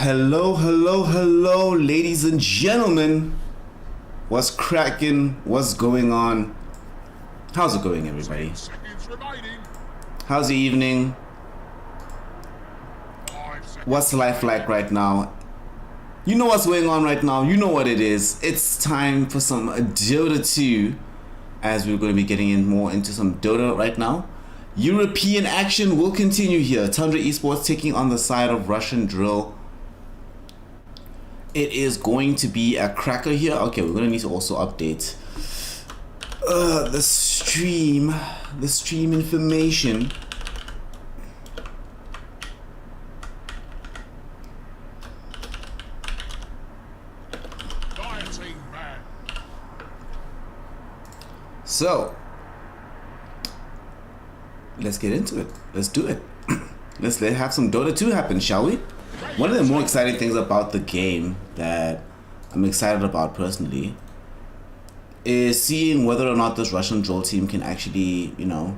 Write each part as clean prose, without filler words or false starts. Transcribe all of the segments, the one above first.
Hello, ladies and gentlemen. What's cracking? What's going on? How's it going, everybody? How's the evening? What's life like right now? You know what's going on right now. You know what it is. It's time for some Dota 2, as we're going to be getting in more into some Dota right now. European action will continue here. Tundra Esports taking on the side of Russian Drill. It is going to be a cracker here. Okay, we're going to need to also update the stream information. So let's get into it. Let's do it. Let's have some Dota 2 happen, shall we? One of the more exciting things about the game that I'm excited about personally is seeing whether or not this Russian Drill team can actually, you know,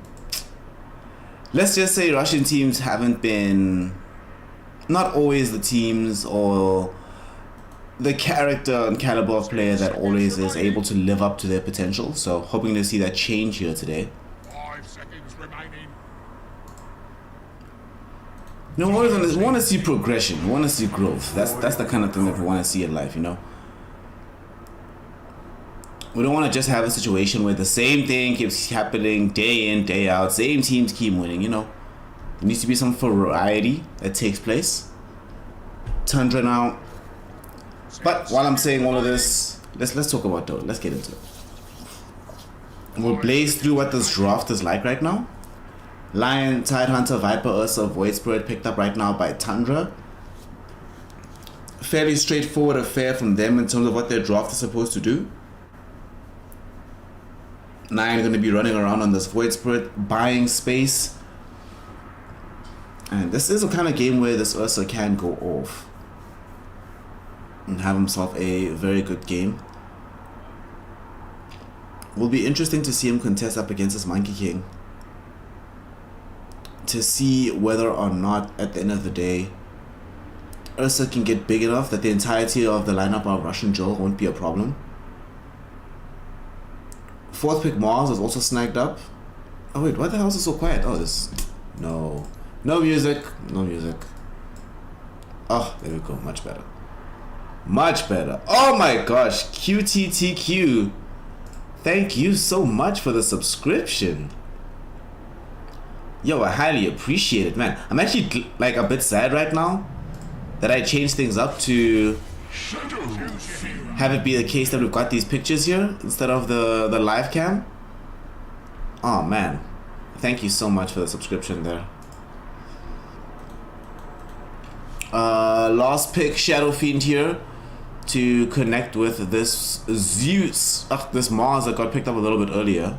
let's just say Russian teams haven't been, not always the teams or the character and caliber of player that always is able to live up to their potential. So hoping to see that change here today. 5 seconds remaining. You know, we want to see progression. We want to see growth. That's the kind of thing that we want to see in life, you know. We don't want to just have a situation where the same thing keeps happening day in, day out. Same teams keep winning, you know. There needs to be some variety that takes place. Tundra now. But while I'm saying all of this, let's talk about Dota. Let's get into it. We'll blaze through what this draft is like right now. Lion, Tidehunter, Viper, Ursa, Void Spirit picked up right now by Tundra. Fairly straightforward affair from them in terms of what their draft is supposed to do. Nine going to be running around on this Void Spirit, buying space. And this is a kind of game where this Ursa can go off and have himself a very good game. Will be interesting to see him contest up against this Monkey King, to see whether or not at the end of the day Ursa can get big enough that the entirety of the lineup of Russian Drill won't be a problem. Fourth pick Mars is also snagged up. Oh wait, why the hell is it so quiet? Oh, this, no music. Oh, there we go, much better. Oh my gosh, QTTQ, thank you so much for the subscription. Yo, I highly appreciate it, man. I'm actually like a bit sad right now that I changed things up to have it be the case that we've got these pictures here instead of the live cam. Oh man, thank you so much for the subscription there. Last pick Shadow Fiend here to connect with this Zeus, this Mars that got picked up a little bit earlier.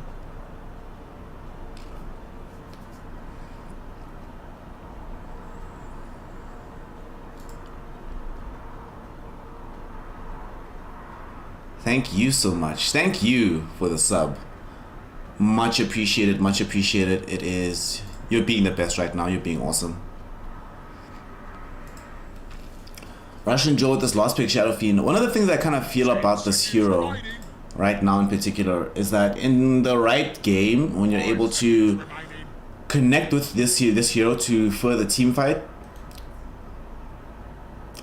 Thank you so much. Thank you for the sub. Much appreciated, much appreciated. It is, you're being the best right now. You're being awesome. Russian Joe with this last pick, Shadow Fiend. One of the things I kind of feel about this hero right now in particular is that in the right game, when you're able to connect with this hero to further team fight,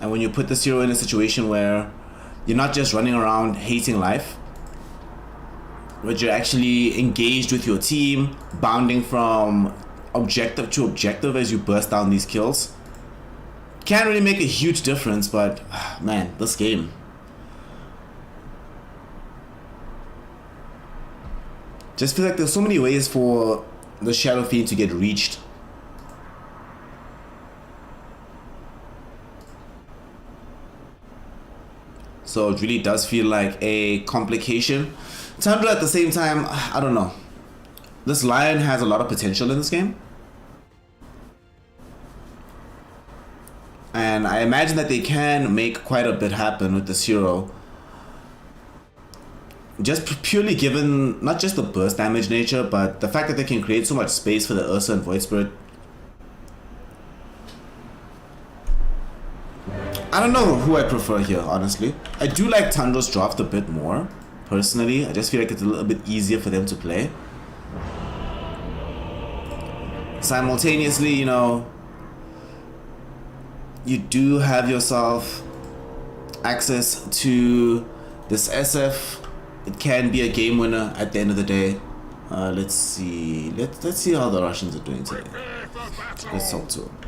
and when you put this hero in a situation where you're not just running around hating life, but you're actually engaged with your team, bounding from objective to objective as you burst down these kills, can't really make a huge difference. But man, this game, just feel like there's so many ways for the Shadow Fiend to get reached. So it really does feel like a complication. Tundra at the same time, I don't know. This Lion has a lot of potential in this game. And I imagine that they can make quite a bit happen with this hero. Just purely given, not just the burst damage nature, but the fact that they can create so much space for the Ursa and Void Spirit. I don't know who I prefer here, honestly. I do like Tundra's draft a bit more, personally. I just feel like it's a little bit easier for them to play. Simultaneously, you know, you do have yourself access to this SF. It can be a game winner at the end of the day. Let's see. Let's see how the Russians are doing today. Let's talk to them.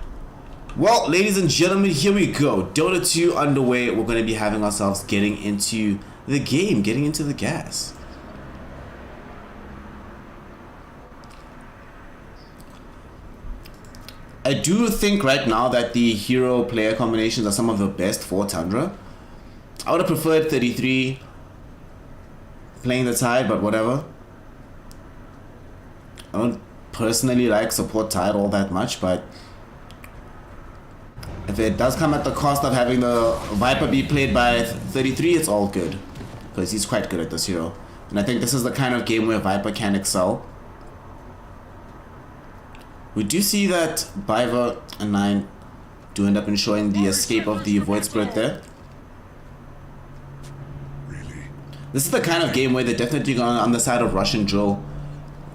Well, ladies and gentlemen, here we go. Dota 2 underway. We're going to be having ourselves getting into the game, getting into the gas. I do think right now that the hero player combinations are some of the best for Tundra. I would have preferred 33 playing the Tide, but whatever. I don't personally like support Tide all that much, but if it does come at the cost of having the Viper be played by 33, it's all good, because he's quite good at this hero. And I think this is the kind of game where Viper can excel. We do see that Biver and 9 do end up ensuring the escape of the Void Spirit there. This is the kind of game where they're definitely going on the side of Russian Drill,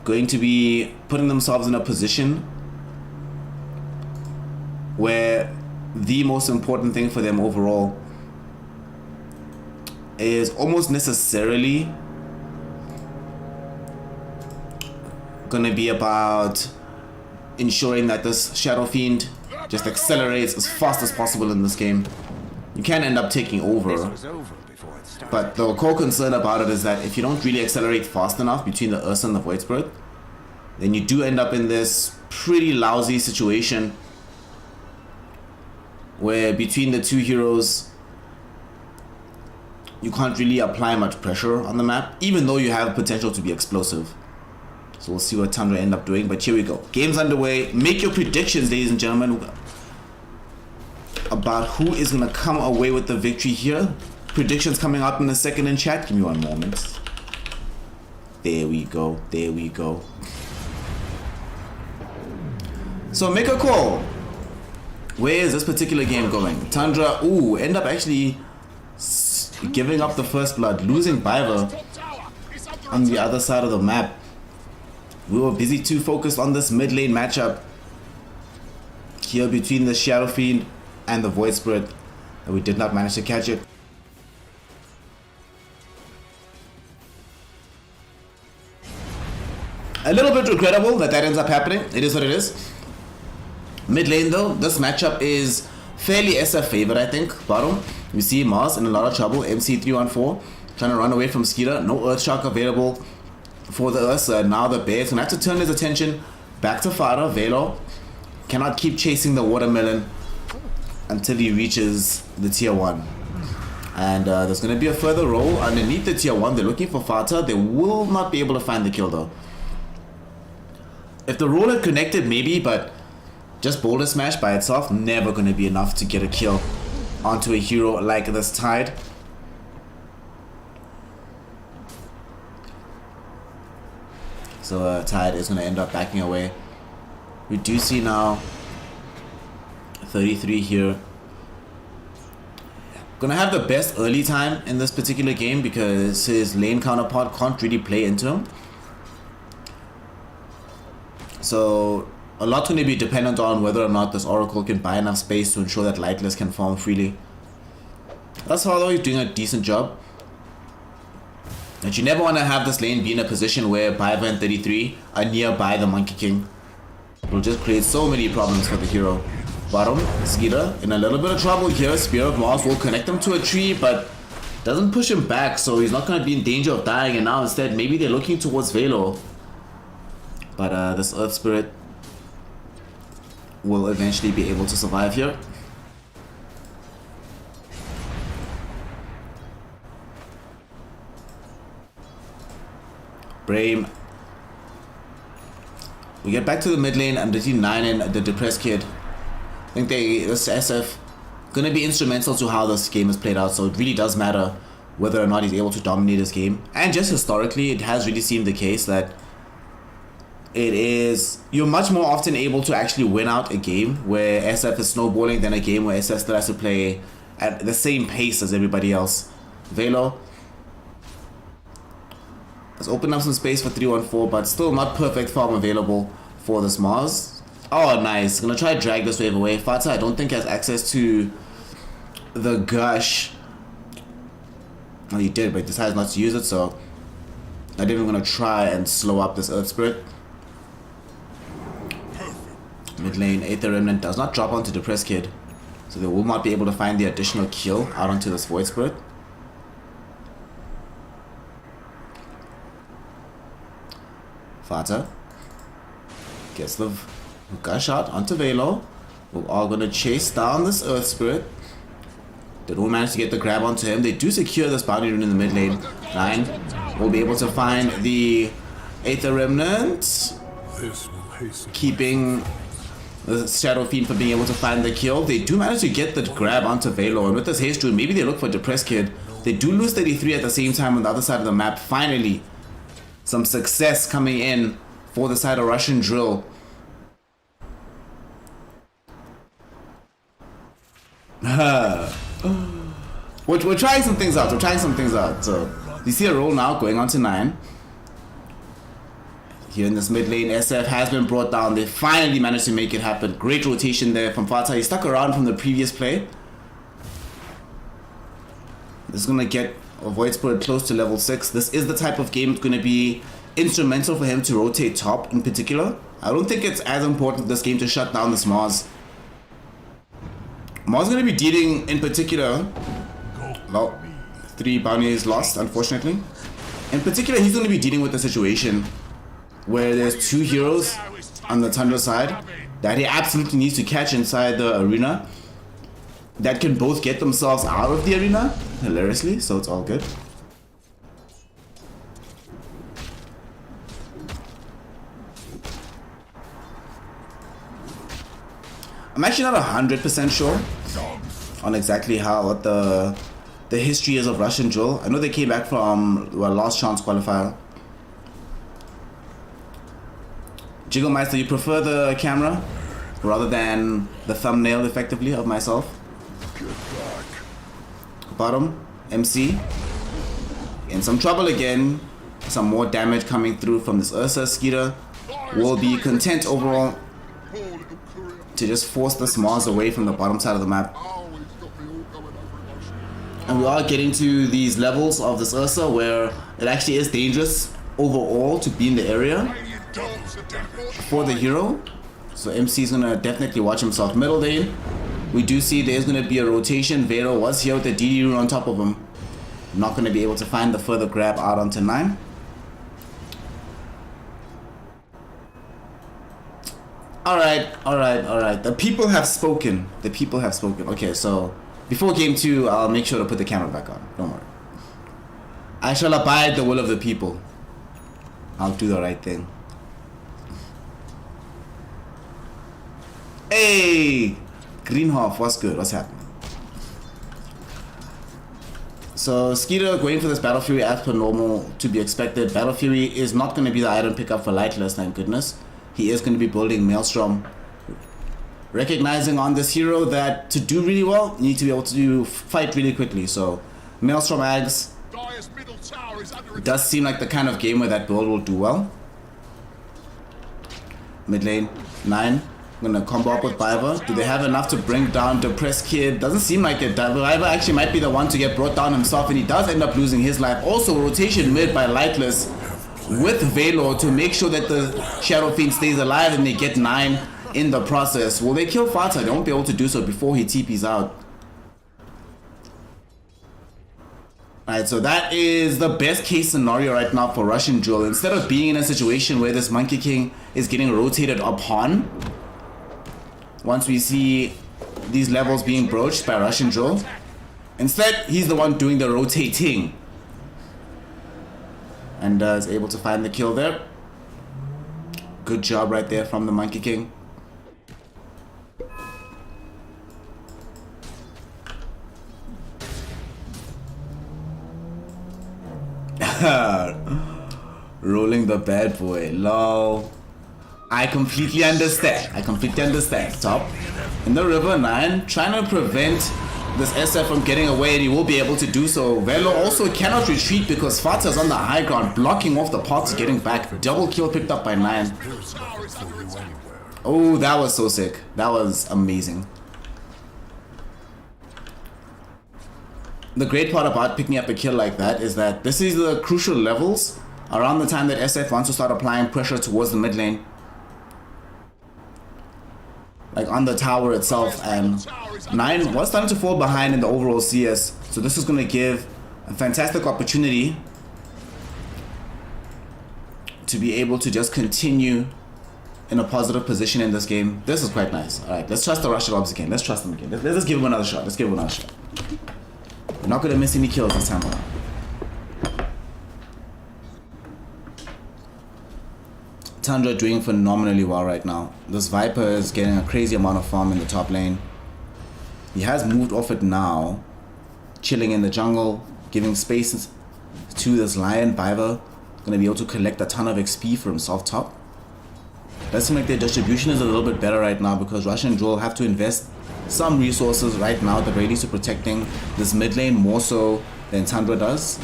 going to be putting themselves in a position where the most important thing for them overall is almost necessarily going to be about ensuring that this Shadow Fiend just accelerates as fast as possible in this game. You can end up taking over, but the core concern about it is that if you don't really accelerate fast enough between the Ursa and the Void Spirit, then you do end up in this pretty lousy situation where between the two heroes you can't really apply much pressure on the map, even though you have potential to be explosive. So we'll see what Tundra end up doing, but here we go. Game's underway. Make your predictions, ladies and gentlemen, about who is going to come away with the victory here. Predictions coming up in a second in chat. Give me one moment. There we go. There we go. So make a call. Where is this particular game going? Tundra, end up actually giving up the first blood, losing Biver on the other side of the map. We were busy too focused on this mid lane matchup here between the Shadow Fiend and the Void Spirit that we did not manage to catch it. A little bit regrettable that ends up happening. It is what it is. Mid lane though, this matchup is fairly SF favored, I think. Bottom, we see Mars in a lot of trouble. MC314 trying to run away from Skeeter. No Earthshock available for the Ursa. Now the Bear is going to have to turn his attention back to Farah. Velo cannot keep chasing the watermelon until he reaches the tier 1. And there's going to be a further roll underneath the tier 1. They're looking for Fata. They will not be able to find the kill though. If the roll had connected, maybe, but just Boulder Smash by itself, never going to be enough to get a kill onto a hero like this Tide. So Tide is going to end up backing away. We do see now 33 here. Gonna have the best early time in this particular game because his lane counterpart can't really play into him. So a lot's going to be dependent on whether or not this Oracle can buy enough space to ensure that Lightless can farm freely. That's how though he's doing a decent job. But you never want to have this lane be in a position where Biver and 33 are nearby the Monkey King. It will just create so many problems for the hero. Bottom, Skeeter in a little bit of trouble here. Spear of Mars will connect him to a tree, but doesn't push him back, so he's not going to be in danger of dying. And now instead, maybe they're looking towards Velo. But this Earth Spirit will eventually be able to survive here. Brame. We get back to the mid lane and the T9 and the Depressed Kid. I think this SF gonna be instrumental to how this game is played out, so it really does matter whether or not he's able to dominate this game. And just historically, it has really seemed the case that you're much more often able to actually win out a game where SF is snowballing than a game where SF still has to play at the same pace as everybody else. Velo. Let's open up some space for 314, but still not perfect farm available for this Mars. Oh, nice. Gonna try to drag this wave away. Fata, I don't think has access to the gush. Oh, he did, but he decides not to use it, so I didn't even gonna try and slow up this Earth Spirit. Mid lane, Aether Remnant does not drop onto Depressed Kid, so they will not be able to find the additional kill out onto this Void Spirit. Fata gets the gush out onto Velo. We're all gonna chase down this Earth Spirit. They don't manage to get the grab onto him. They do secure this bounty rune in the mid lane. 9 will be able to find the Aether Remnant, keeping the Shadow Fiend from being able to find the kill. They do manage to get the grab onto Velo, and with this haste rune, maybe they look for Depressed Kid. They do lose 33 at the same time on the other side of the map. Finally, some success coming in for the side of Russian Drill. We're trying some things out. So you see a roll now going on to 9. Here in this mid lane, SF has been brought down. They finally managed to make it happen. Great rotation there from Fata. He stuck around from the previous play. This is gonna get a Void Spirit close to level 6. This is the type of game that's gonna be instrumental for him to rotate top in particular. I don't think it's as important this game to shut down this Mars. Mars is going to be dealing in particular, well, 3 bounties lost, unfortunately. In particular, he's going to be dealing with a situation where there's 2 heroes on the Tundra side that he absolutely needs to catch inside the arena that can both get themselves out of the arena, hilariously, so it's all good. I'm actually not 100% sure on exactly what the history is of Russian Drill. I know they came back from a last chance qualifier. Jigglemeister, you prefer the camera rather than the thumbnail, effectively, of myself? Bottom, MC. In some trouble again. Some more damage coming through from this Ursa. Skeeter will be content overall to just force this Mars away from the bottom side of the map. And we are getting to these levels of this Ursa where it actually is dangerous overall to be in the area for the hero. So MC is going to definitely watch himself. Middle lane, we do see there's going to be a rotation. Vero was here with the DD rune on top of him. Not going to be able to find the further grab out onto 9. Alright. The people have spoken. Okay, so before game 2, I'll make sure to put the camera back on. Don't worry. I shall abide the will of the people. I'll do the right thing. Hey! Greenhoff, what's good? What's happening? So Skeeter going for this Battle Fury as per normal, to be expected. Battle Fury is not going to be the item pickup for Lightless, thank goodness. He is going to be building Maelstrom. Recognizing on this hero that to do really well, you need to be able to fight really quickly. So Maelstrom Ags does seem like the kind of game where that build will do well. Mid lane, 9. I'm gonna combo up with Biver. Do they have enough to bring down Depressed Kid? Doesn't seem like it. Biver actually might be the one to get brought down himself, and he does end up losing his life. Also, rotation mid by Lightless with Velo to make sure that the Shadow Fiend stays alive, and they get 9 in the process. Will they kill Fata? They won't be able to do so before he TPs out. Alright, so that is the best case scenario right now for Russian Drill. Instead of being in a situation where this Monkey King is getting rotated upon, once we see these levels being broached by Russian Drill, instead he's the one doing the rotating. And is able to find the kill there. Good job right there from the Monkey King. Rolling the bad boy, lol. I completely understand. Top in the river, 9 trying to prevent this SF from getting away, and he will be able to do so. Velo also cannot retreat because Fata's on the high ground, blocking off the parts getting back. Double kill picked up by 9. Oh, that was so sick. That was amazing. The great part about picking up a kill like that is that this is the crucial levels around the time that SF wants to start applying pressure towards the mid lane. Like on the tower itself, and 9 was starting to fall behind in the overall CS. So this is going to give a fantastic opportunity to be able to just continue in a positive position in this game. This is quite nice. Alright, let's trust the Russian Ops again. Let's trust them again. Let's just give him another shot. Let's give him another shot. We're not going to miss any kills this time around. Tundra doing phenomenally well right now. This Viper is getting a crazy amount of farm in the top lane. He has moved off it now, chilling in the jungle, giving space to this Lion Viper. Gonna be able to collect a ton of XP for himself top. Let's make their distribution is a little bit better right now because Rush and Joel have to invest some resources right now at the ready to protecting this mid lane more so than Tundra does.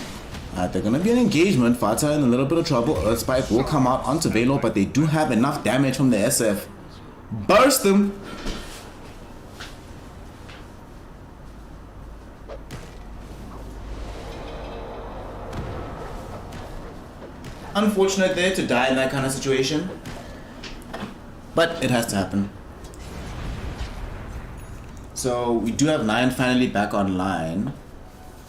They're going to be an engagement. Fata in a little bit of trouble. Earthspike will come out onto Velo, but they do have enough damage from the SF. Burst them! Unfortunate there to die in that kind of situation. But it has to happen. So we do have 9 finally back online.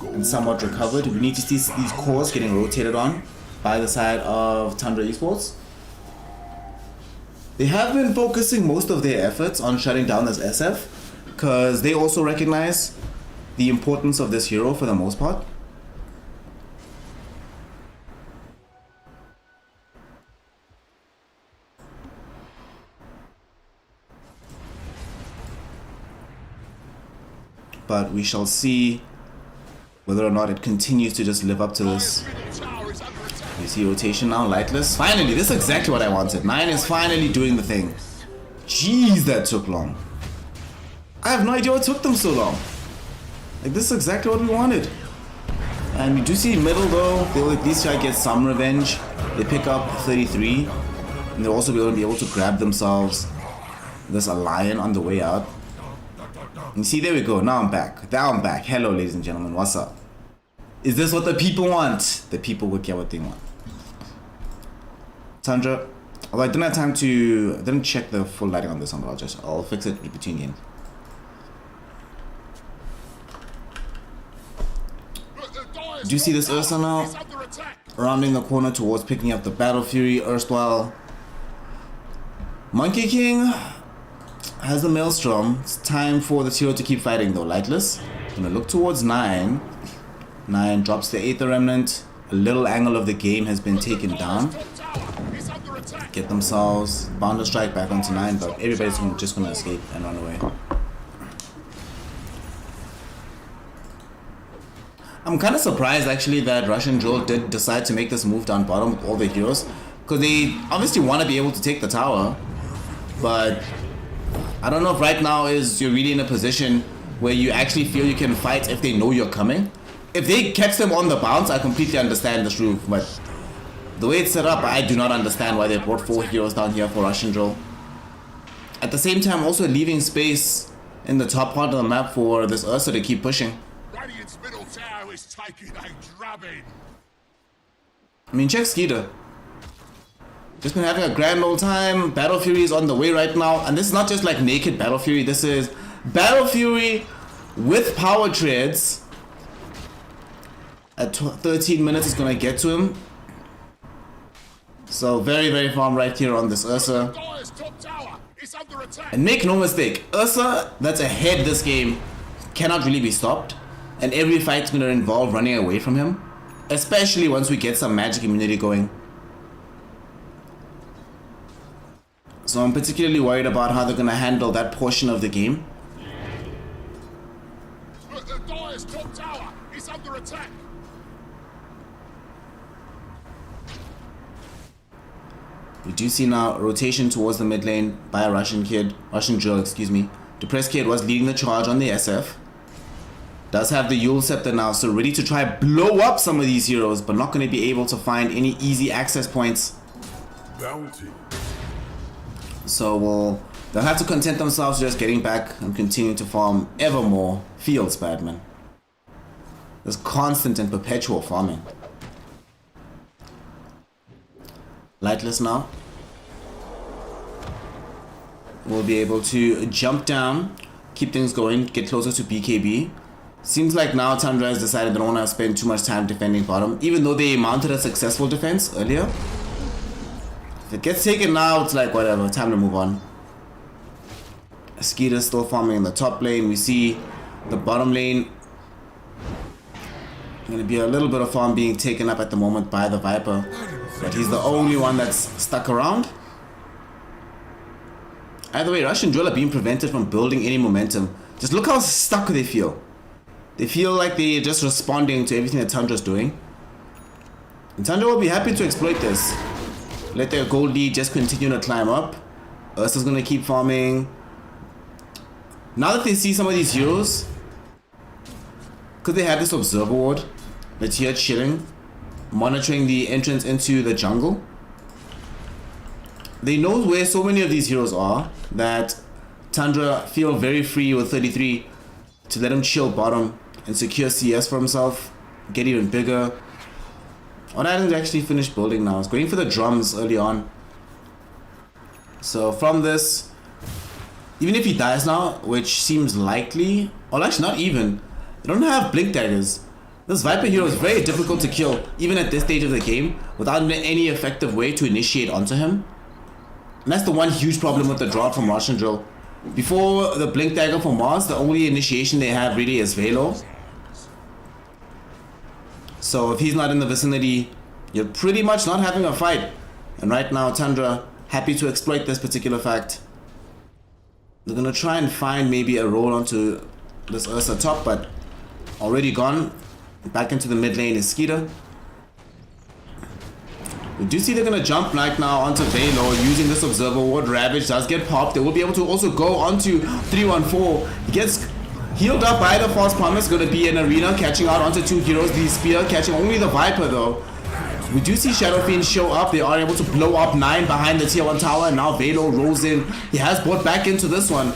And somewhat recovered. We need to see these cores getting rotated on by the side of Tundra Esports. They have been focusing most of their efforts on shutting down this SF because they also recognize the importance of this hero for the most part. But we shall see whether or not it continues to just live up to this. You see rotation now, Lightless. Finally, this is exactly what I wanted. 9 is finally doing the thing. Jeez, that took long. I have no idea what took them so long. Like, this is exactly what we wanted. And we do see middle though, they will at least try to get some revenge. They pick up 33. And they'll also be able to grab themselves this Lion on the way out. You see, there we go. Now I'm back. Now I'm back. Hello, ladies and gentlemen. What's up? Is this what the people want? The people will get what they want. Tundra. Although I didn't have time to... I didn't check the full lighting on this one, but I'll fix it between games. Do you see this Ursa now? Rounding the corner towards picking up the Battle Fury. Erstwhile Monkey King has the Maelstrom. It's time for the hero to keep fighting though. Lightless. Gonna look towards 9. 9 drops the Aether Remnant. A little angle of the game has been taken down. Get themselves Bounder Strike back onto 9, but everybody's just gonna escape and run away. I'm kind of surprised actually that Russian Joel did decide to make this move down bottom with all the heroes, because they obviously want to be able to take the tower, but I don't know if right now you're really in a position where you actually feel you can fight if they know you're coming. If they catch them on the bounce, I completely understand this move, but the way it's set up, I do not understand why they brought 4 heroes down here for Russian Joel. At the same time, also leaving space in the top part of the map for this Ursa to keep pushing. Radiant's middle tower is taking a drubbing. I mean, check Skeeter. Just been having a grand old time. Battle Fury is on the way right now. And this is not just like naked Battle Fury. This is Battle Fury with power treads. At 13 minutes is going to get to him. So very, very farm right here on this Ursa. And make no mistake, Ursa that's ahead this game cannot really be stopped. And every fight's going to involve running away from him. Especially once we get some magic immunity going. So I'm particularly worried about how they're going to handle that portion of the game. The Dire's top tower is under attack. We do see now rotation towards the mid lane by a Russian Joel, excuse me. Depressed Kid was leading the charge on the SF. Does have the Yule Scepter now, so ready to try blow up some of these heroes, but not going to be able to find any easy access points. Bounty. So they'll have to content themselves just getting back and continuing to farm ever more fields, Badman. There's constant and perpetual farming. Lightless now will be able to jump down, keep things going, get closer to BKB. Seems like now Tundra has decided they don't want to spend too much time defending bottom, even though they mounted a successful defense earlier. If it gets taken now, it's like whatever, time to move on. Skeeter's still farming in the top lane. We see the bottom lane going to be a little bit of farm being taken up at the moment by the Viper, but he's the only one that's stuck around. Either way, Rush and Drill are being prevented from building any momentum. Just look how stuck they feel. They feel like they're just responding to everything that Tundra's doing. And Tundra will be happy to exploit this. Let their gold lead just continue to climb up. Ursa's going to keep farming. Now that they see some of these heroes, because they have this observer ward that's here chilling, monitoring the entrance into the jungle, they know where so many of these heroes are that Tundra feel very free with 33 to let him chill bottom and secure CS for himself, get even bigger. What I didn't actually finish building now is going for the drums early on. So from this, even if he dies now, which seems likely, or actually not even, they don't have blink daggers. This Viper hero is very difficult to kill, even at this stage of the game, without any effective way to initiate onto him. And that's the one huge problem with the drought from Russian Drill. Before the blink dagger for Mars, the only initiation they have really is Velo. So if he's not in the vicinity, you're pretty much not having a fight. And right now, Tundra happy to exploit this particular fact. They're gonna try and find maybe a roll onto this Ursa top, but already gone. Back into the mid lane is Skeeter. We do see they're gonna jump right now onto Velo using this observer ward. Ravage does get popped. They will be able to also go onto 314. He gets healed up by the false promise. Gonna be in arena, catching out onto two heroes. The spear catching only the Viper though. We do see Shadow Fiend show up. They are able to blow up 9 behind the tier 1 tower, and now Velo rolls in. He has brought back into this one,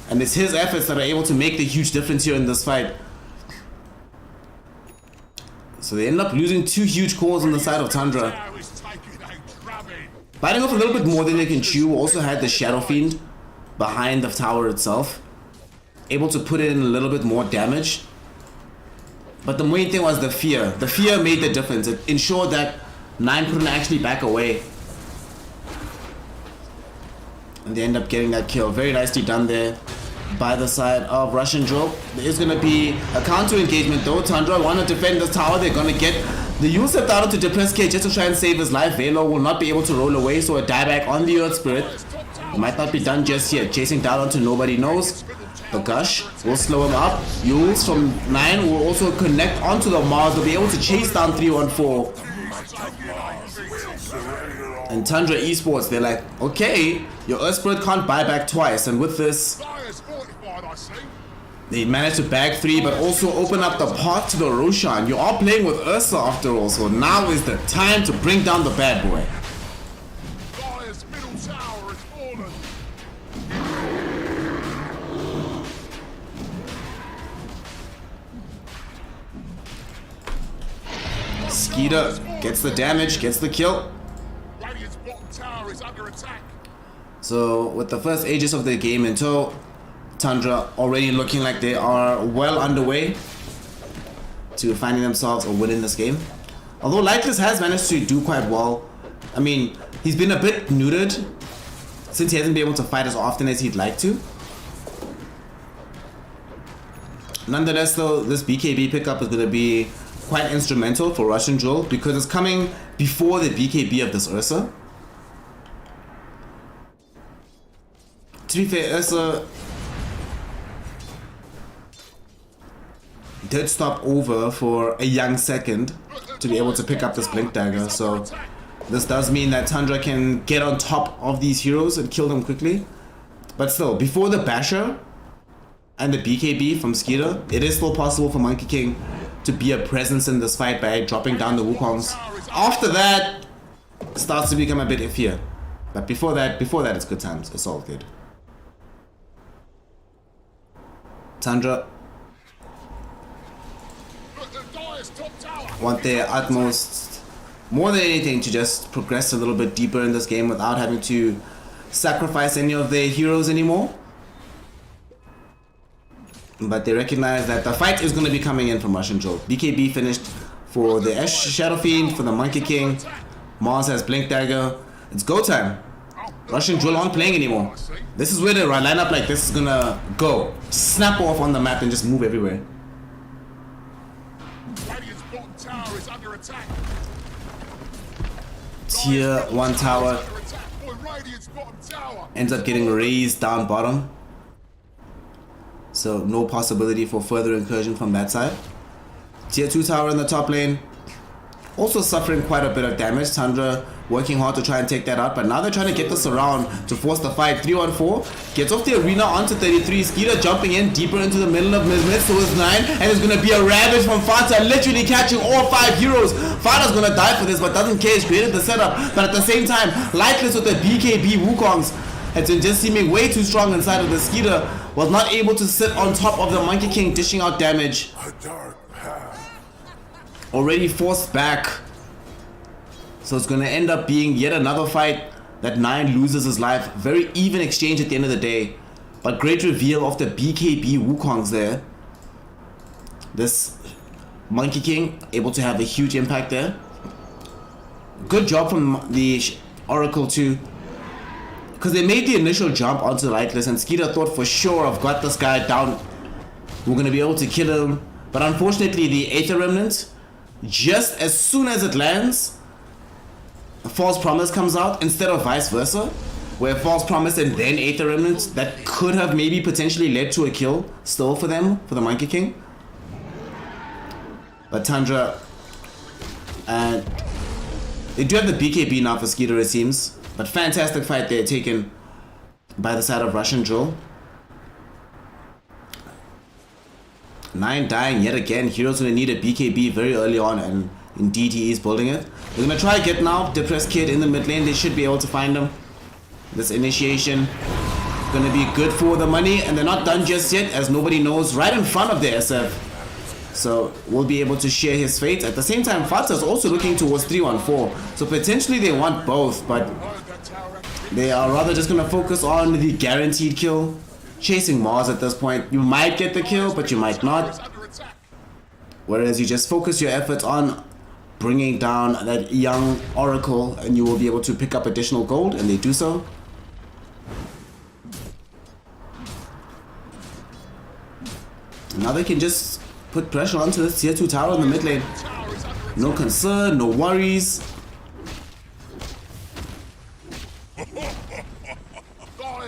and it's his efforts that are able to make the huge difference here in this fight. So they end up losing 2 huge cores on the side of Tundra. Biting off a little bit more than they can chew. Also had the Shadow Fiend behind the tower itself, able to put in a little bit more damage. But the main thing was the fear. The fear made the difference. It ensured that 9 couldn't actually back away. And they end up getting that kill. Very nicely done there by the side of Russian Drill. There is going to be a counter engagement though. Tundra want to defend this tower. They're going to get the use of Taro to depress K just to try and save his life. Velo will not be able to roll away, so a dieback on the Earth Spirit. It might not be done just yet. Chasing down onto nobody knows. The Gush will slow him up. Yules from 9 will also connect onto the Mars. They'll be able to chase down 314. And Tundra Esports, they're like, okay, your Earth Spirit can't buy back twice. And with this, they managed to bag 3, but also open up the path to the Roshan. You are playing with Ursa after all, so now is the time to bring down the bad boy. Skeeter gets the damage, gets the kill. So with the first ages of the game in tow, Tundra already looking like they are well underway to finding themselves or winning this game. Although Lightless has managed to do quite well. I mean, he's been a bit neutered since he hasn't been able to fight as often as he'd like to. Nonetheless though, this BKB pickup is going to be quite instrumental for Russian Drill because it's coming before the BKB of this Ursa. To be fair, Ursa did stop over for a young second to be able to pick up this Blink Dagger, so this does mean that Tundra can get on top of these heroes and kill them quickly. But still, before the Basher, and the BKB from Skeeter, it is still possible for Monkey King to be a presence in this fight by dropping down the Wukongs. After that, it starts to become a bit iffier. But before that, it's good times. It's all good. Tundra want their utmost, more than anything, to just progress a little bit deeper in this game without having to sacrifice any of their heroes anymore. But they recognize that the fight is going to be coming in from Russian Joe. BKB finished for the Shadow Fiend, for the Monkey King. Mars has Blink Dagger. It's go time. Russian Drill aren't playing anymore. This is where the lineup like this is gonna go. Snap off on the map and just move everywhere. Tier 1 tower ends up getting raised down bottom. So no possibility for further incursion from that side. Tier 2 tower in the top lane, also suffering quite a bit of damage. Tundra working hard to try and take that out, but now they're trying to get this around to force the fight. 3-1-4 gets off the arena onto 33. Skeeter jumping in deeper into the middle of mid, so it's 9, and there's gonna be a ravage from Fata, literally catching all 5 heroes. Fata's gonna die for this, but doesn't care. He's created the setup, but at the same time, Lightless with the BKB Wukongs has been just seeming way too strong inside of the Skeeter. Was not able to sit on top of the Monkey King, dishing out damage. Already forced back. So it's going to end up being yet another fight that 9 loses his life. Very even exchange at the end of the day. But great reveal of the BKB Wukongs there. This Monkey King able to have a huge impact there. Good job from the Oracle too. Because they made the initial jump onto the Lightless, and Skeeter thought for sure, I've got this guy down. We're going to be able to kill him. But unfortunately, the Aether Remnant, just as soon as it lands, a False Promise comes out instead of vice versa. Where False Promise and then Aether Remnant, that could have maybe potentially led to a kill still for them, for the Monkey King. But Tundra, and they do have the BKB now for Skeeter, it seems. But fantastic fight there taken by the side of Russian Drill. 9 dying yet again. Hero's gonna need a BKB very early on, and indeed he is building it. They're gonna try get now. Depressed Kid in the mid lane. They should be able to find him. This initiation is gonna be good for the money, and they're not done just yet, as nobody knows right in front of the SF. So we'll be able to share his fate. At the same time, Fata's also looking towards 3-1-4. So potentially they want both, but they are rather just going to focus on the guaranteed kill. Chasing Mars at this point. You might get the kill, but you might not. Whereas you just focus your efforts on bringing down that young Oracle, and you will be able to pick up additional gold, and they do so. And now they can just put pressure onto this tier 2 tower in the mid lane. No concern, no worries.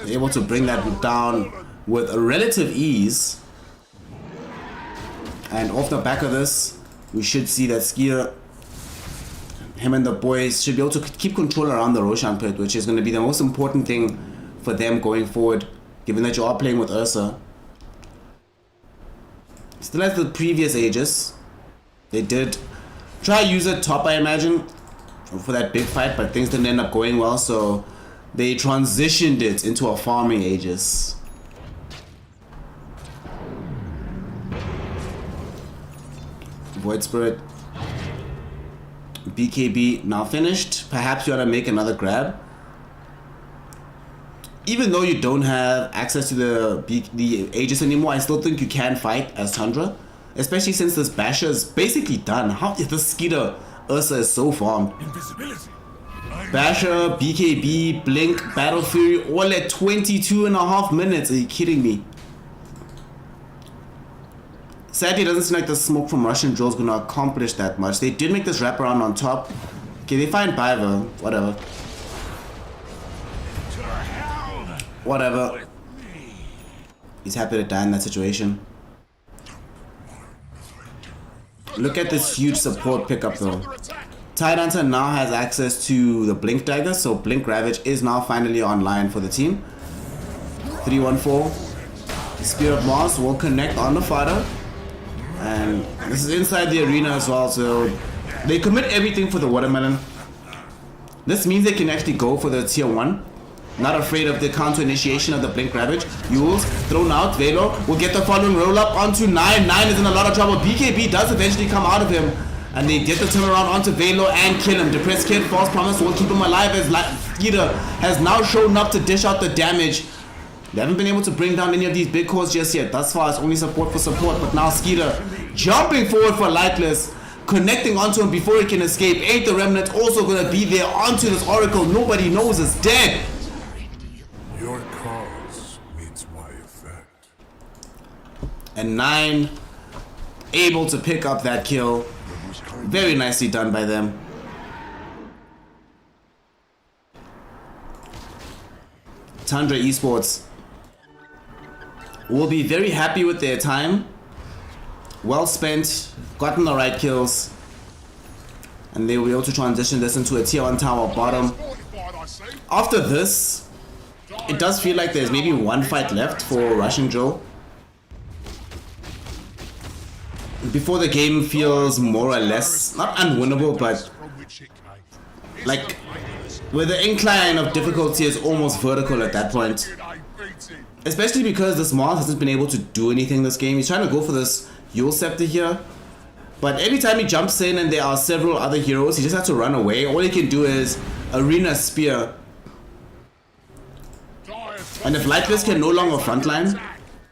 Able to bring that down with a relative ease. And off the back of this, we should see that Skeeter, him and the boys, should be able to keep control around the Roshan pit, which is going to be the most important thing for them going forward, given that you are playing with Ursa. Still as the previous Aegis. They did try use it top, I imagine, for that big fight, but things didn't end up going well, so they transitioned it into a farming Aegis. Void Spirit. BKB now finished. Perhaps you want to make another grab. Even though you don't have access to the Aegis anymore, I still think you can fight as Tundra. Especially since this Basher is basically done. How is this Skeeter Ursa is so farmed? Invisibility. Basher, BKB, Blink, Battle Fury, all at 22.5 minutes. Are you kidding me? Sadly, it doesn't seem like the smoke from Russian Drill is going to accomplish that much. They did make this wraparound on top. Okay, they find Biver. Whatever. Whatever. He's happy to die in that situation. Look at this huge support pickup though. Tidehunter now has access to the Blink Dagger, so Blink Ravage is now finally online for the team. 3-1-4. Spear of Mars will connect on the fighter. And this is inside the arena as well, so they commit everything for the watermelon. This means they can actually go for the tier 1. Not afraid of the counter initiation of the Blink Ravage. Yules thrown out. Velo will get the following roll up onto 9. 9 is in a lot of trouble. BKB does eventually come out of him. And they get the turnaround onto Velo and kill him. Depressed Kid, False Promise will keep him alive as Skeeter has now shown up to dish out the damage. They haven't been able to bring down any of these big cores just yet. Thus far, it's only support for support. But now Skeeter jumping forward for Lightless, connecting onto him before he can escape. Ain't the Remnant also going to be there onto this Oracle? Nobody knows is dead. Your cause meets my effect. And 9 able to pick up that kill. Very nicely done by them. Tundra Esports will be very happy with their time. Well spent, gotten the right kills, and they will be able to transition this into a tier 1 tower bottom. After this, it does feel like there's maybe one fight left for Russian Joe. Before the game feels more or less, not unwinnable, but like where the incline of difficulty is almost vertical at that point. Especially because this Mars hasn't been able to do anything this game. He's trying to go for this Yule Scepter here, but every time he jumps in and there are several other heroes, he just has to run away. All he can do is Arena Spear. And if Lightless can no longer frontline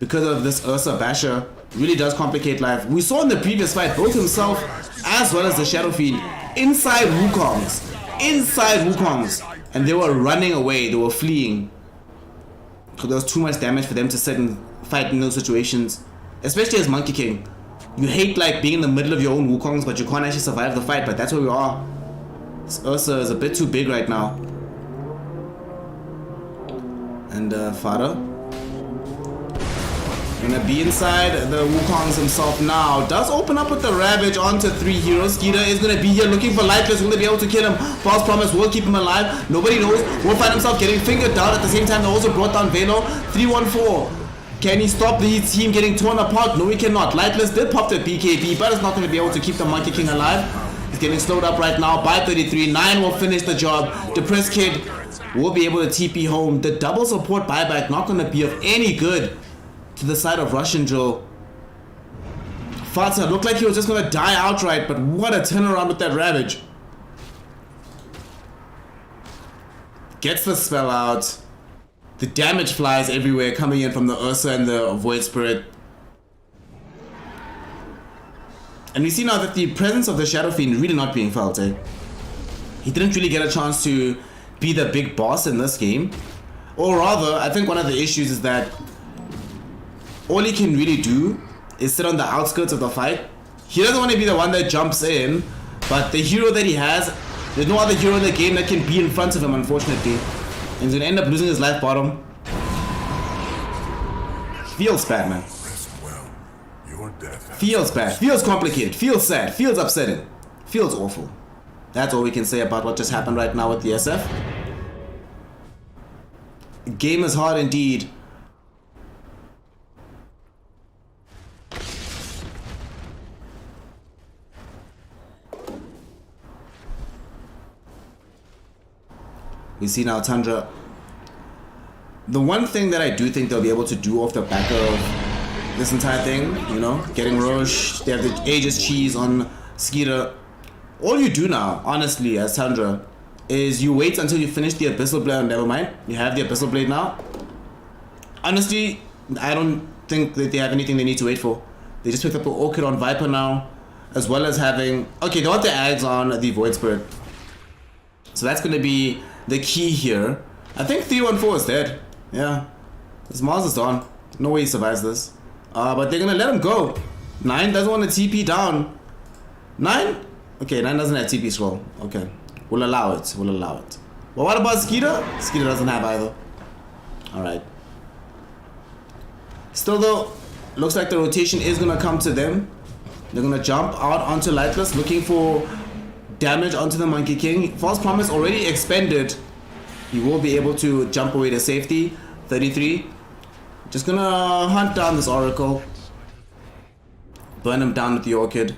because of this Ursa Basher, really does complicate life. We saw in the previous fight both himself as well as the Shadow Fiend inside Wukongs, and they were running away, they were fleeing because there was too much damage for them to sit and fight in those situations, especially as Monkey King. You hate like being in the middle of your own Wukongs, but you can't actually survive the fight. But that's where we are. This Ursa is a bit too big right now. And Farah gonna be inside the Wukongs himself now. Does open up with the Ravage onto 3 heroes. Skeeter is gonna be here looking for Lightless. Will they be able to kill him? False Promise will keep him alive. Nobody knows. Will find himself getting fingered down. At the same time, they also brought down Velo. 3-1-4. Can he stop the team getting torn apart? No, he cannot. Lightless did pop the BKB, but it's not gonna be able to keep the Monkey King alive. He's getting slowed up right now by 33. 9 will finish the job. Depressed Kid will be able to TP home. The double support buyback not gonna be of any good to the side of Russian Joe. Fata looked like he was just gonna die outright, but what a turnaround with that Ravage. Gets the spell out. The damage flies everywhere coming in from the Ursa and the Void Spirit. And we see now that the presence of the Shadow Fiend really not being felt, eh? He didn't really get a chance to be the big boss in this game. Or rather, I think one of the issues is that all he can really do is sit on the outskirts of the fight. He doesn't want to be the one that jumps in, but the hero that he has, there's no other hero in the game that can be in front of him, unfortunately. And he's going to end up losing his life bottom. Feels bad, man. Feels bad. Feels complicated. Feels sad. Feels upsetting. Feels awful. That's all we can say about what just happened right now with the SF. Game is hard indeed. We see now Tundra. The one thing that I do think they'll be able to do off the back of this entire thing, you know, getting Roche, they have the Aegis Cheese on Skeeter. All you do now, honestly, as Tundra, is you wait until you finish the Abyssal Blade. Never mind, you have the Abyssal Blade now. Honestly, I don't think that they have anything they need to wait for. They just picked up the Orchid on Viper now, as well as having... Okay, they want the Ags on the Void Spirit. So that's going to be the key here. I think 314 is dead. Yeah. This Mars is gone. No way he survives this. But they're going to let him go. 9 doesn't want to TP down. 9? Okay, 9 doesn't have TP scroll. Okay. We'll allow it. We'll allow it. But what about Skeeter? Skeeter doesn't have either. Alright. Still though, looks like the rotation is going to come to them. They're going to jump out onto Lightless, looking for damage onto the Monkey King. False Promise already expended. He will be able to jump away to safety. 33. Just gonna hunt down this Oracle. Burn him down with the Orchid.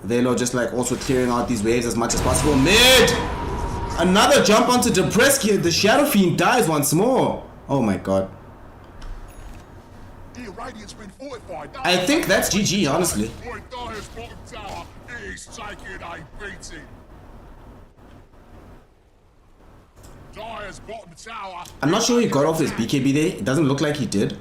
Velo just like also clearing out these waves as much as possible. Mid! Another jump onto Depressed here. The Shadow Fiend dies once more. Oh my god. I think that's GG, honestly. I'm not sure he got off his BKB there. It doesn't look like he did.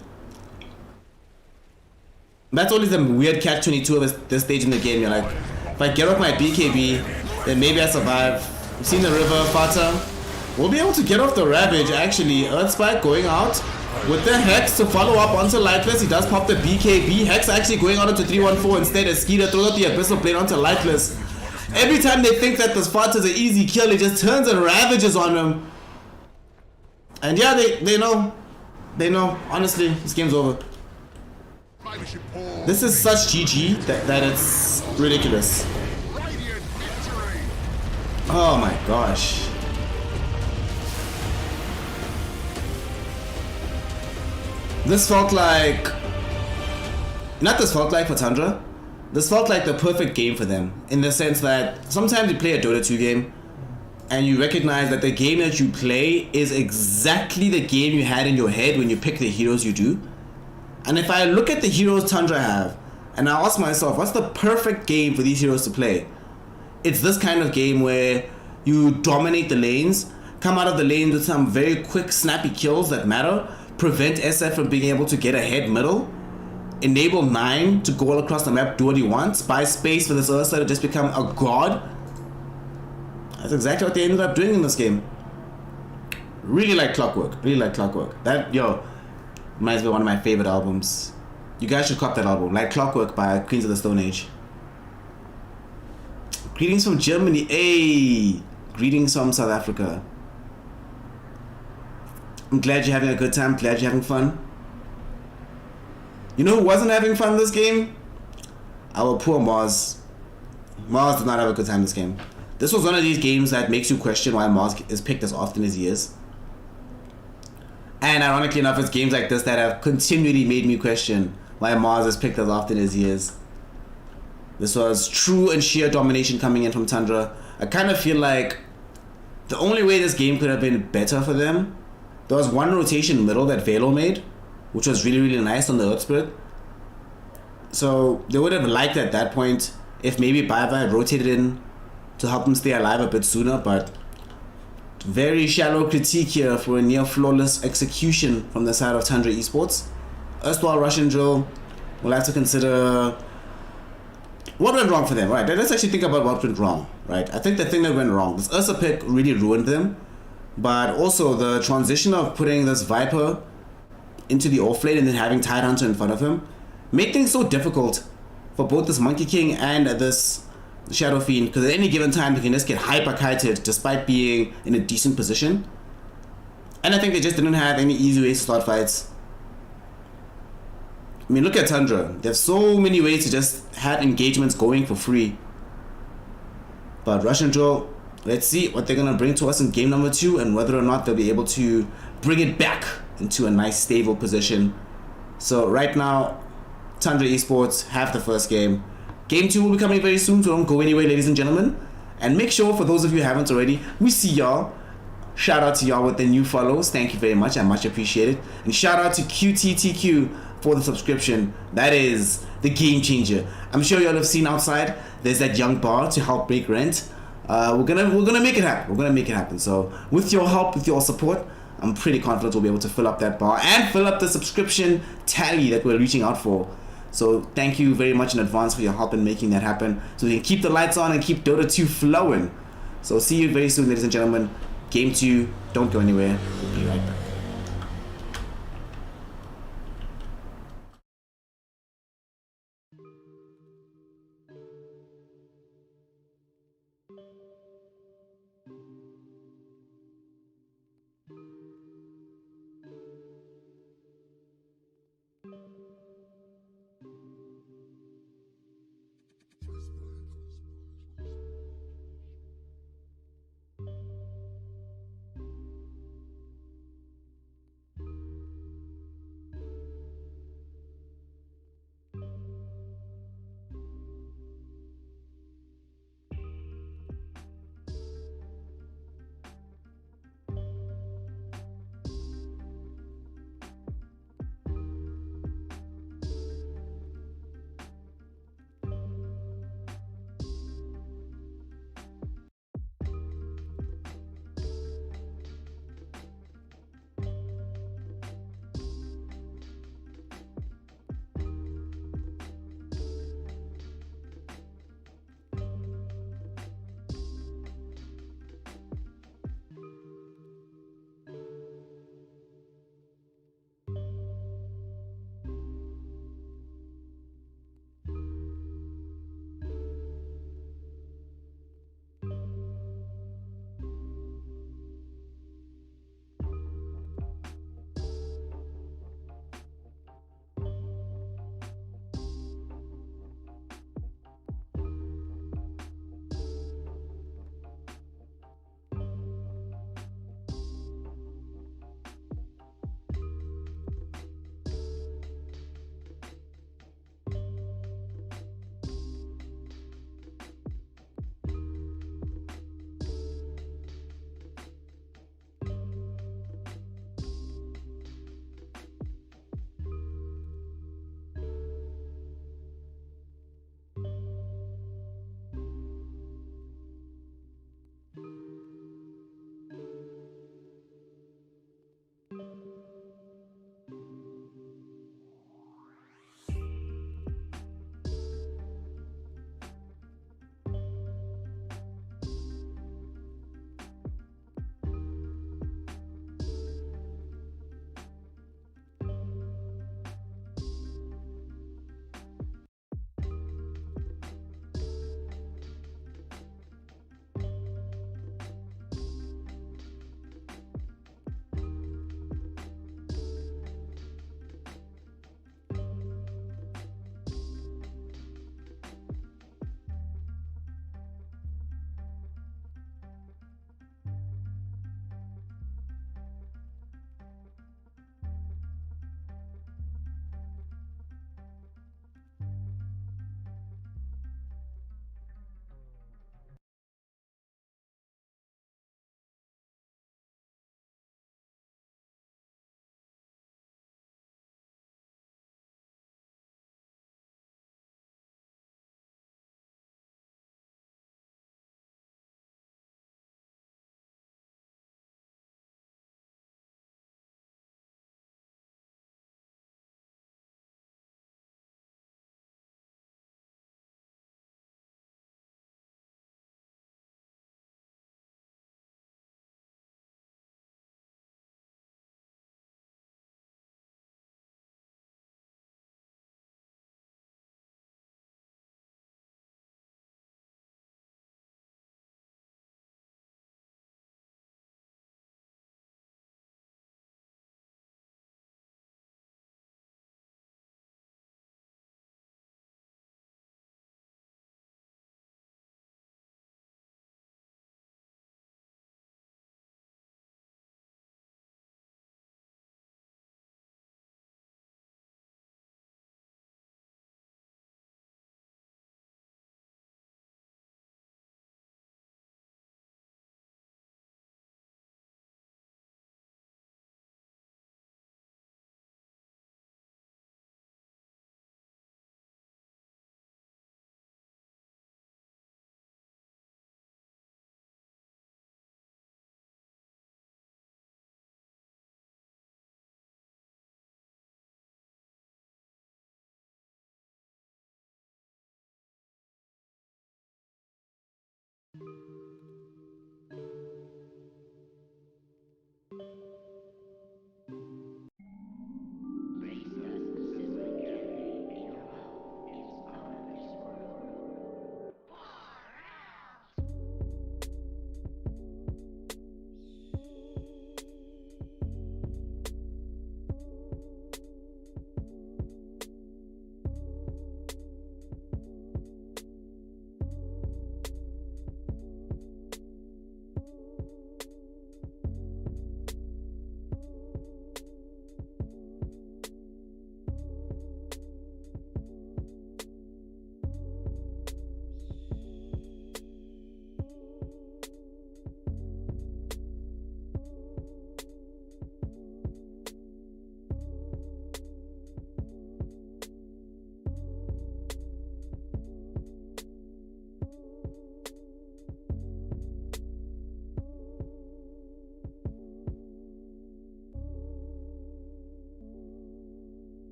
That's always the weird catch-22 of this stage in the game. You're like, if I get off my BKB, then maybe I survive. We've seen the River, Fata. We'll be able to get off the Ravage, actually. Earthspike going out with the Hex to follow up onto Lightless. He does pop the BKB. Hex actually going out into 314 instead as Skeeter throws out the Abyssal Blade onto Lightless. Every time they think that this Fata's an easy kill, he just turns and ravages on him. And yeah, they know. They know. Honestly, this game's over. This is such GG that it's ridiculous. Oh my gosh. This felt like... Not this felt like for Tundra. This felt like the perfect game for them. In the sense that sometimes you play a Dota 2 game and you recognize that the game that you play is exactly the game you had in your head when you pick the heroes you do. And if I look at the heroes Tundra have, and I ask myself, what's the perfect game for these heroes to play? It's this kind of game where you dominate the lanes, come out of the lanes with some very quick, snappy kills that matter, prevent SF from being able to get ahead middle, enable 9 to go all across the map, do what he wants, buy space for this Ursa to just become a god. That's exactly what they ended up doing in this game. Really like Clockwork. Really like Clockwork. That, yo, reminds me of one of my favorite albums. You guys should cop that album. Like Clockwork by Queens of the Stone Age. Greetings from Germany. Hey! Greetings from South Africa. I'm glad you're having a good time. Glad you're having fun. You know who wasn't having fun this game? Our poor Mars. Mars did not have a good time this game. This was one of these games that makes you question why Mars is picked as often as he is. And ironically enough, it's games like this that have continually made me question why Mars is picked as often as he is. This was true and sheer domination coming in from Tundra. I kind of feel like the only way this game could have been better for them, there was one rotation middle that Velo made, which was really, really nice on the Earth Spirit. So they would have liked at that point if maybe Baiva had rotated in to help them stay alive a bit sooner, but very shallow critique here for a near flawless execution from the side of Tundra Esports. Erstwhile Russian Drill will have to consider what went wrong for them. Right, let's actually think about what went wrong. Right, I think the thing that went wrong, this Ursa pick really ruined them, but also the transition of putting this Viper into the off lane and then having Tidehunter in front of him made things so difficult for both this Monkey King and this Shadow Fiend, because at any given time they can just get hyper-kited despite being in a decent position. And I think they just didn't have any easy ways to start fights. I mean, look at Tundra. They have so many ways to just have engagements going for free. But Russian Drill, let's see what they're going to bring to us in game number 2 and whether or not they'll be able to bring it back into a nice stable position. So right now, Tundra Esports have the first game. Game 2 will be coming very soon, so don't go anywhere, ladies and gentlemen. And make sure, for those of you who haven't already, we see y'all. Shout out to y'all with the new follows. Thank you very much. I much appreciate it. And shout out to QTTQ for the subscription. That is the game changer. I'm sure y'all have seen outside, there's that young bar to help break rent. We're gonna make it happen. We're gonna make it happen. So with your help, with your support, I'm pretty confident we'll be able to fill up that bar and fill up the subscription tally that we're reaching out for. So thank you very much in advance for your help in making that happen, so we can keep the lights on and keep Dota 2 flowing. So see you very soon, ladies and gentlemen. Game 2, don't go anywhere. We'll be right back.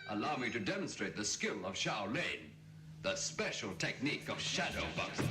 allow me to demonstrate the skill of Shaolin, the special technique of shadow boxing.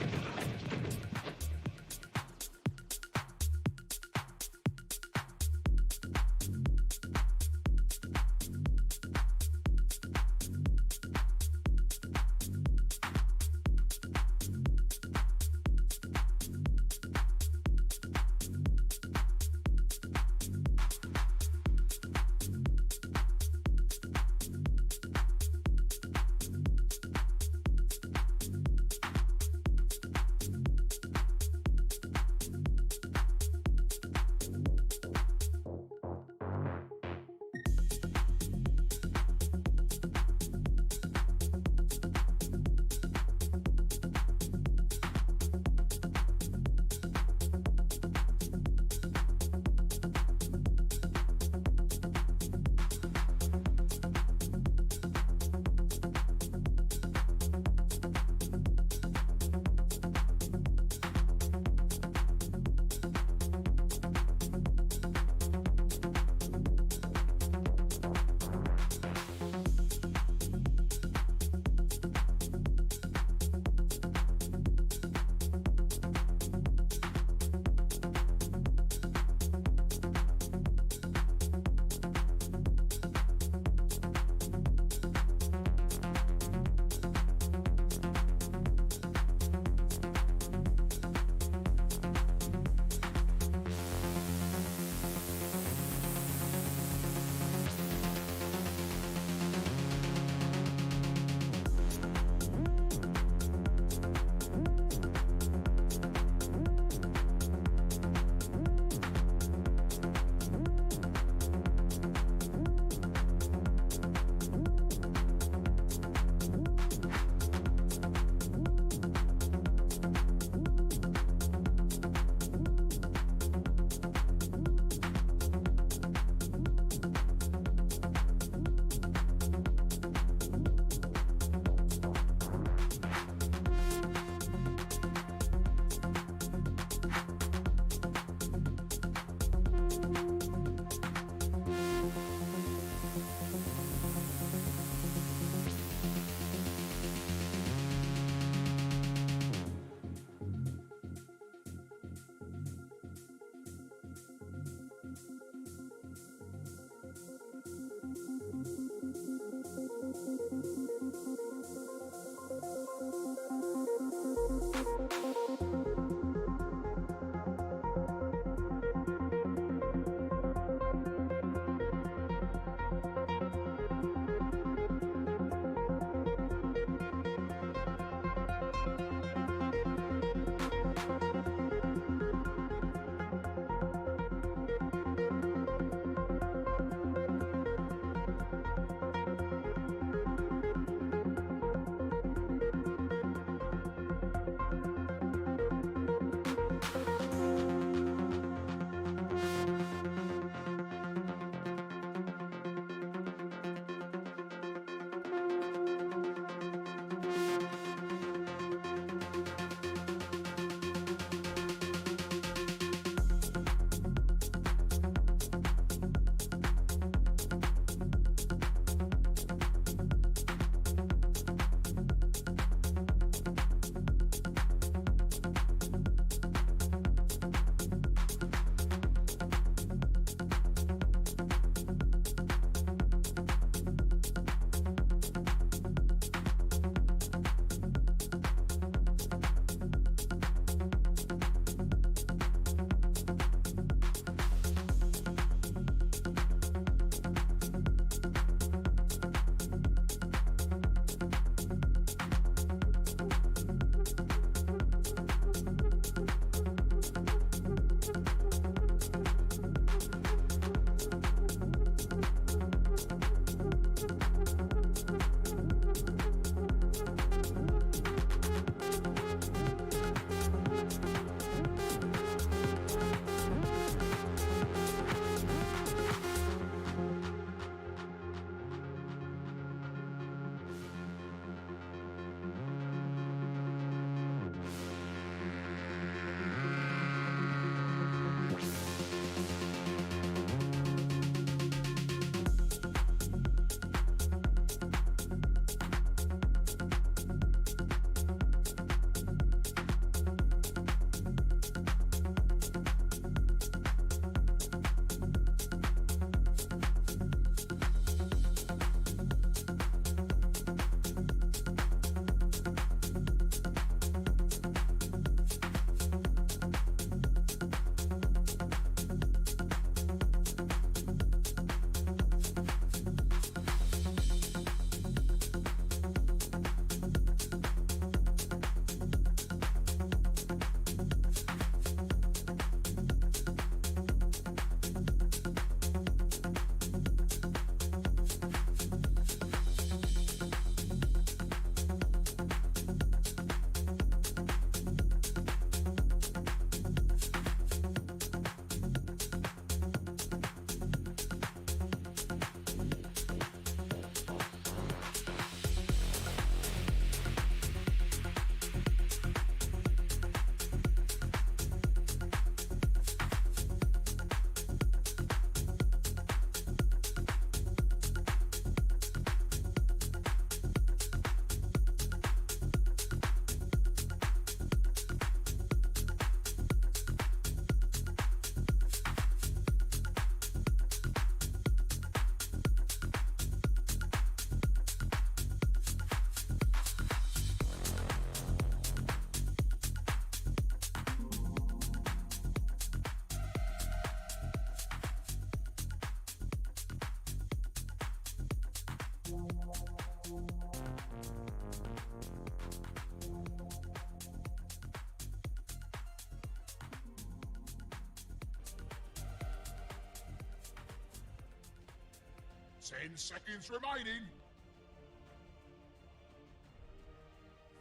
10 seconds remaining.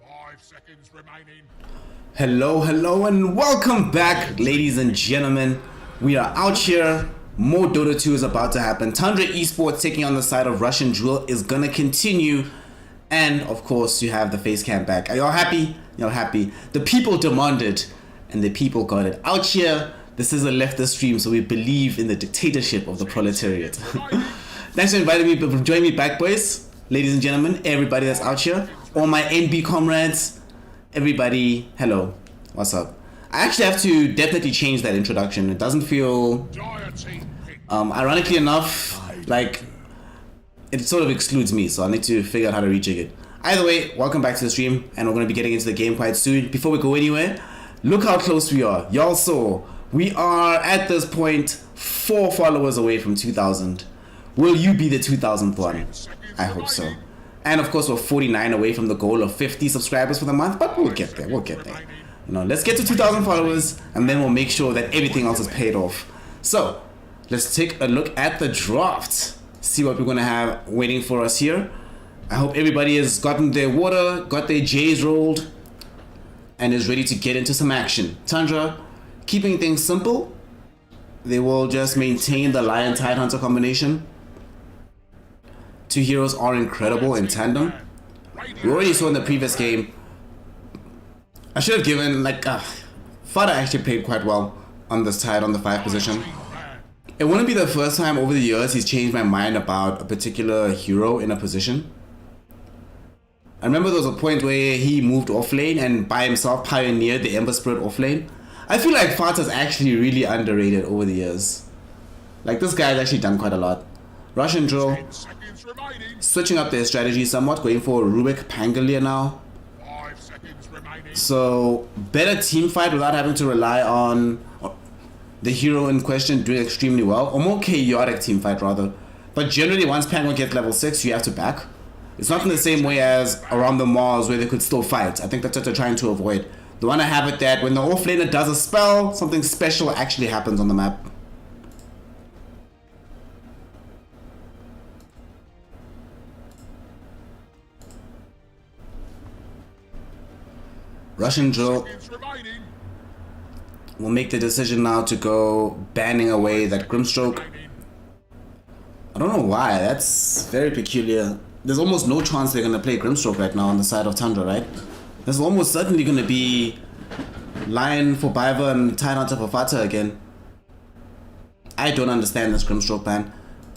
5 seconds remaining. Hello, and welcome back, ladies and gentlemen. We are out here. More Dota 2 is about to happen. Tundra Esports taking on the side of Russian Drill is gonna continue. And of course, you have the face cam back. Are y'all happy? Y'all happy? The people demanded, and the people got it. Out here, this is a leftist stream, so we believe in the dictatorship of the proletariat. Thanks for inviting me, for joining me back, boys. Ladies and gentlemen, everybody that's out here, all my NB comrades, everybody, hello, what's up? I actually have to definitely change that introduction. It doesn't feel, ironically enough, like it sort of excludes me, so I need to figure out how to rejig it. Either way, welcome back to the stream, and we're going to be getting into the game quite soon. Before we go anywhere, look how close we are. Y'all saw, we are at this point 4 followers away from 2,000. Will you be the 2,000th one? I hope so. And of course, we're 49 away from the goal of 50 subscribers for the month, but we'll get there. We'll get there. You know, let's get to 2,000 followers, and then we'll make sure that everything else is paid off. So, let's take a look at the draft. See what we're gonna have waiting for us here. I hope everybody has gotten their water, got their J's rolled, and is ready to get into some action. Tundra, keeping things simple. They will just maintain the Lion Tidehunter combination. 2 heroes are incredible in tandem. We already saw in the previous game. I should have given, like, Fada actually played quite well on this tide on the 5 position. It wouldn't be the first time over the years he's changed my mind about a particular hero in a position. I remember there was a point where he moved off lane and by himself pioneered the Ember Spirit off lane. I feel like Fata's actually really underrated over the years. Like, this guy's actually done quite a lot. Russian Drill switching up their strategy somewhat, going for Rubik Pangolier now. So, better team fight without having to rely on the hero in question doing extremely well. Or more chaotic team fight rather. But generally, once Pangolier gets level 6, you have to back. It's not in the same way as around the Mars where they could still fight. I think that's what they're trying to avoid. They want to have it that when the offlaner does a spell, something special actually happens on the map. Russian Drill will make the decision now to go banning away that Grimstroke. I don't know why, that's very peculiar. There's almost no chance they're going to play Grimstroke right now on the side of Tundra, right? There's almost certainly going to be Lion for Biver and Tidehunter for Fata again. I don't understand this Grimstroke ban.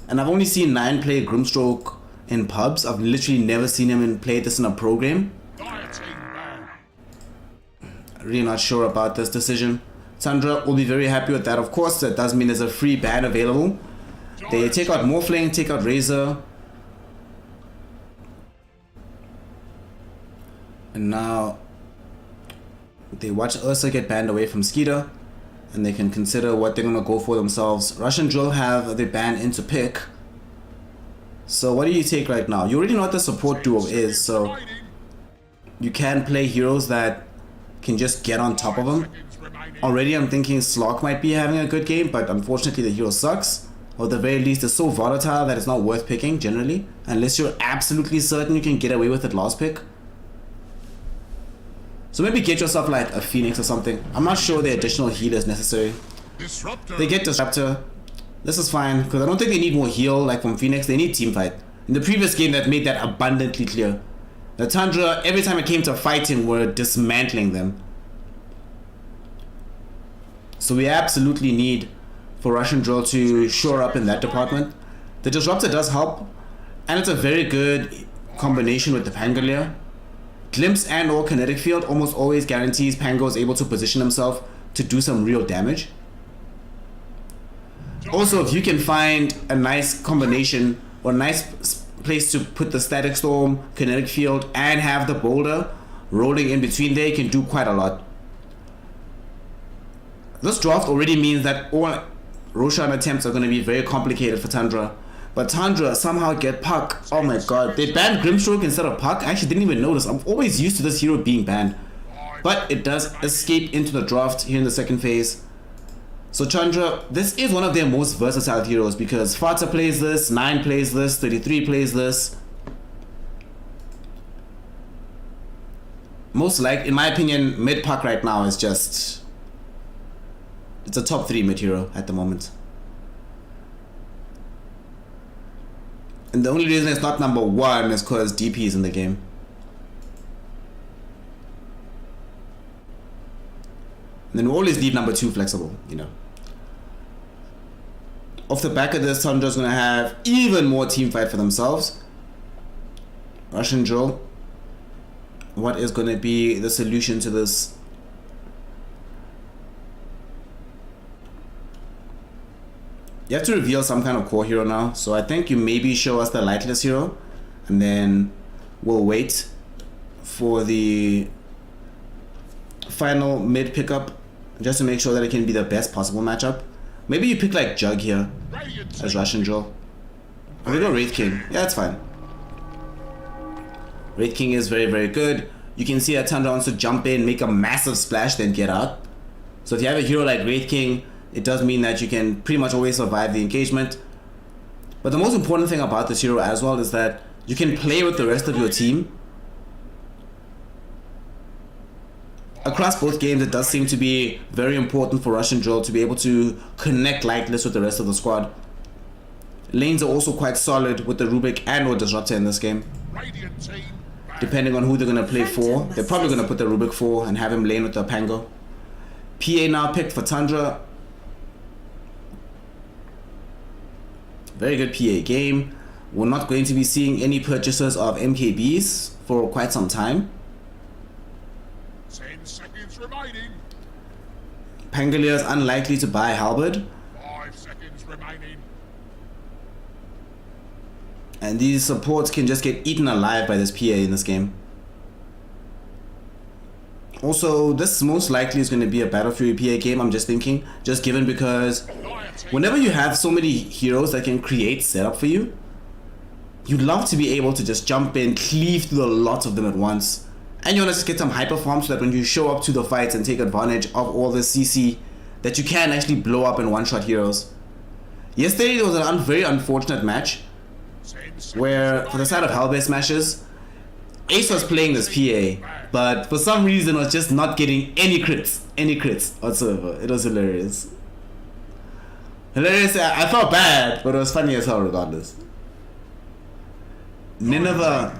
And I've only seen 9 play Grimstroke in pubs. I've literally never seen him play this in a pro game. Really not sure about this decision. Tundra will be very happy with that. Of course, that does mean there's a free ban available. They take out Morphling, take out Razor. And now they watch Ursa get banned away from Skeeter, and they can consider what they're gonna go for themselves. Russian Drill have the ban into pick. So what do you take right now? You already know what the support duo is, so you can play heroes that can just get on top of them. Already I'm thinking Slock might be having a good game, but unfortunately the hero sucks. Or at the very least is so volatile that it's not worth picking generally, unless you're absolutely certain you can get away with it last pick. So maybe get yourself like a Phoenix or something. I'm not sure the additional heal is necessary. They get Disruptor. This is fine, because I don't think they need more heal like from Phoenix. They need teamfight. In the previous game that made that abundantly clear. The Tundra, every time it came to fighting, were dismantling them. So we absolutely need for Russian Drill to shore up in that department. The Disruptor does help, and it's a very good combination with the Pangolier. Glimpse and or Kinetic Field almost always guarantees Pango is able to position himself to do some real damage. Also, if you can find a nice combination or a nice place to put the Static Storm, Kinetic Field, and have the Boulder rolling in between there, you can do quite a lot. This draft already means that all Roshan attempts are going to be very complicated for Tundra. But Tundra somehow get Puck. Oh my god, they banned Grimstroke instead of Puck. I actually didn't even notice. I'm always used to this hero being banned. But it does escape into the draft here in the second phase. So Chandra, this is one of their most versatile heroes because Fata plays this, 9 plays this, 33 plays this. Most like, in my opinion, mid pack right now is just, it's a top 3 mid hero at the moment. And the only reason it's not number 1 is because DP is in the game. And then we always leave number 2 flexible, you know. Off the back of this, Tandra's gonna have even more team fight for themselves. Russian drill. What is gonna be the solution to this? You have to reveal some kind of core hero now. So I think you maybe show us the lightless hero. And then we'll wait for the final mid pickup. Just to make sure that it can be the best possible matchup. Maybe you pick like Jug here as Russian drill. Or we go Wraith King. Yeah, that's fine. Wraith King is very, very good. You can see that Tundra wants to jump in, make a massive splash, then get out. So if you have a hero like Wraith King, it does mean that you can pretty much always survive the engagement. But the most important thing about this hero as well is that you can play with the rest of your team. Across both games, it does seem to be very important for Russian drill to be able to connect lightless with the rest of the squad. Lanes are also quite solid with the Rubik and or Disruptor in this game. Depending on who they're going to play for. They're probably going to put the Rubik for and have him lane with the Pango. PA now picked for Tundra. Very good PA game. We're not going to be seeing any purchases of MKBs for quite some time. 10 seconds remaining. Pangolier is unlikely to buy Halberd. 5 seconds remaining. And these supports can just get eaten alive by this PA in this game. Also, this most likely is going to be a Battle Fury PA game, I'm just thinking. Just given because whenever you have so many heroes that can create setup for you, you'd love to be able to just jump in, cleave through a lot of them at once. And you want to just get some hyper farm so that when you show up to the fights and take advantage of all this CC, that you can actually blow up and one-shot heroes. Yesterday there was a very unfortunate match where, for the side of Hellbase Smashes, Ace was playing this PA, but for some reason was just not getting any crits whatsoever. It was hilarious. I felt bad, but it was funny as hell regardless. Nineveh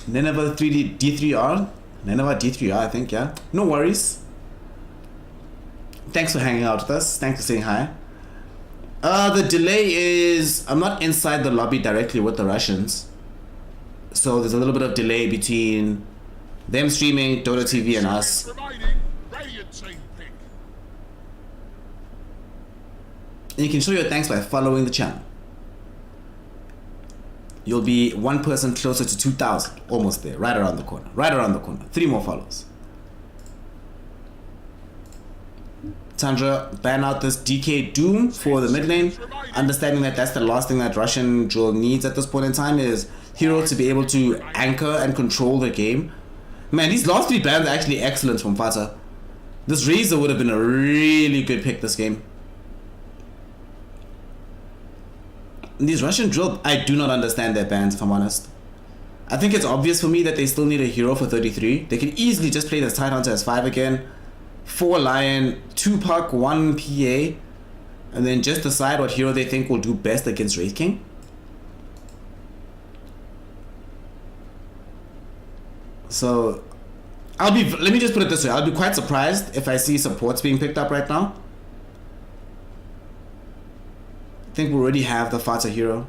3D D3R? Nineveh D3R, I think, yeah. No worries. Thanks for hanging out with us. Thanks for saying hi. The delay is, I'm not inside the lobby directly with the Russians. So there's a little bit of delay between them streaming, Dota TV, and us. And you can show your thanks by following the channel. You'll be one person closer to 2,000. Almost there. Right around the corner. Right around the corner. 3 more follows. Tundra, ban out this DK Doom for the mid lane. Understanding that that's the last thing that Russian drill needs at this point in time is heroes to be able to anchor and control the game. Man, these last 3 bans are actually excellent from Fata. This Razor would have been a really good pick this game. These Russian drill, I do not understand their bans, if I'm honest. I think it's obvious for me that they still need a hero for 33. They can easily just play this Tidehunter as 5 again. 4 Lion, 2 Puck, 1 PA. And then just decide what hero they think will do best against Wraith King. So, let me just put it this way. I'll be quite surprised if I see supports being picked up right now. I think we already have the Fata hero.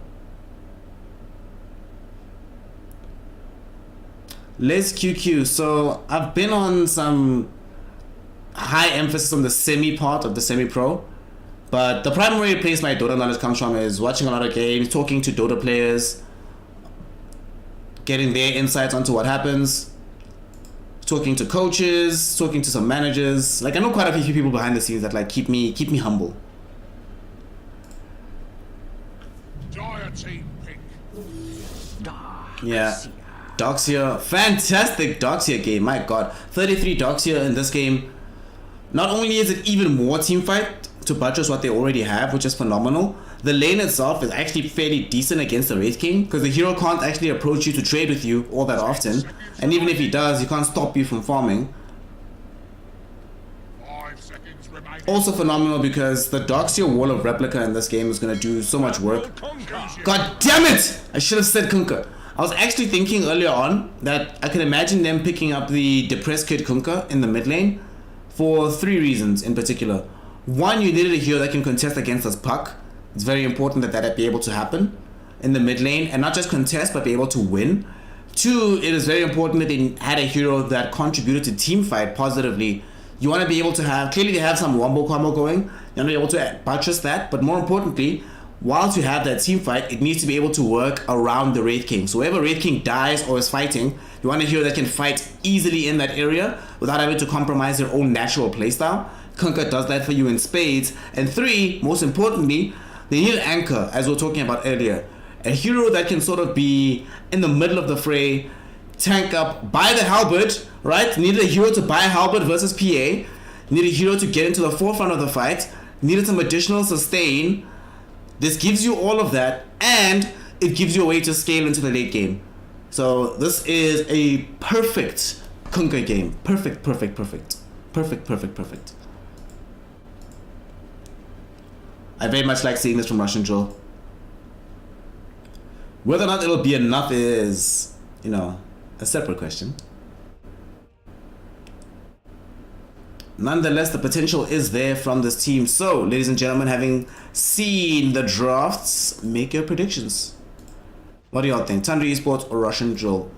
Liz QQ. So I've been on some high emphasis on the semi part of the semi-pro, but the primary place my Dota knowledge comes from is watching a lot of games, talking to Dota players, getting their insights onto what happens, talking to coaches, talking to some managers. Like I know quite a few people behind the scenes that like keep me humble. Yeah, Doxia, fantastic Doxia game, my god. 33 Doxia in this game. Not only is it even more team fight, to buttress what they already have, which is phenomenal. The lane itself is actually fairly decent against the Wraith King, because the hero can't actually approach you to trade with you all that often, and even if he does, he can't stop you from farming. 5 seconds remaining. Also phenomenal because the Darksteel Wall of Replica in this game is going to do so much work. God damn it! I should have said Kunkka. I was actually thinking earlier on that I could imagine them picking up the Depressed Kid Kunkka in the mid lane for 3 reasons in particular. One, you needed a hero that can contest against this puck. It's very important that that be able to happen in the mid lane, and not just contest but be able to win. 2, it is very important that they had a hero that contributed to team fight positively. You want to be able to have, clearly they have some wombo combo going, you want to be able to buttress that, but more importantly, whilst you have that team fight, it needs to be able to work around the Wraith King. So whenever Wraith King dies or is fighting, you want a hero that can fight easily in that area without having to compromise their own natural playstyle. Kunkka does that for you in spades. And 3, most importantly, they need an anchor, as we were talking about earlier. A hero that can sort of be in the middle of the fray, tank up, buy the halberd, right? Needed a hero to buy halberd versus PA. Needed a hero to get into the forefront of the fight. Needed some additional sustain. This gives you all of that, and it gives you a way to scale into the late game. So this is a perfect Kunkka game. Perfect. I very much like seeing this from Russian Joel. Whether or not it'll be enough is, you know, a separate question. Nonetheless, the potential is there from this team. So, ladies and gentlemen, having seen the drafts, make your predictions. What do y'all think? Thunder Esports or Russian Joel?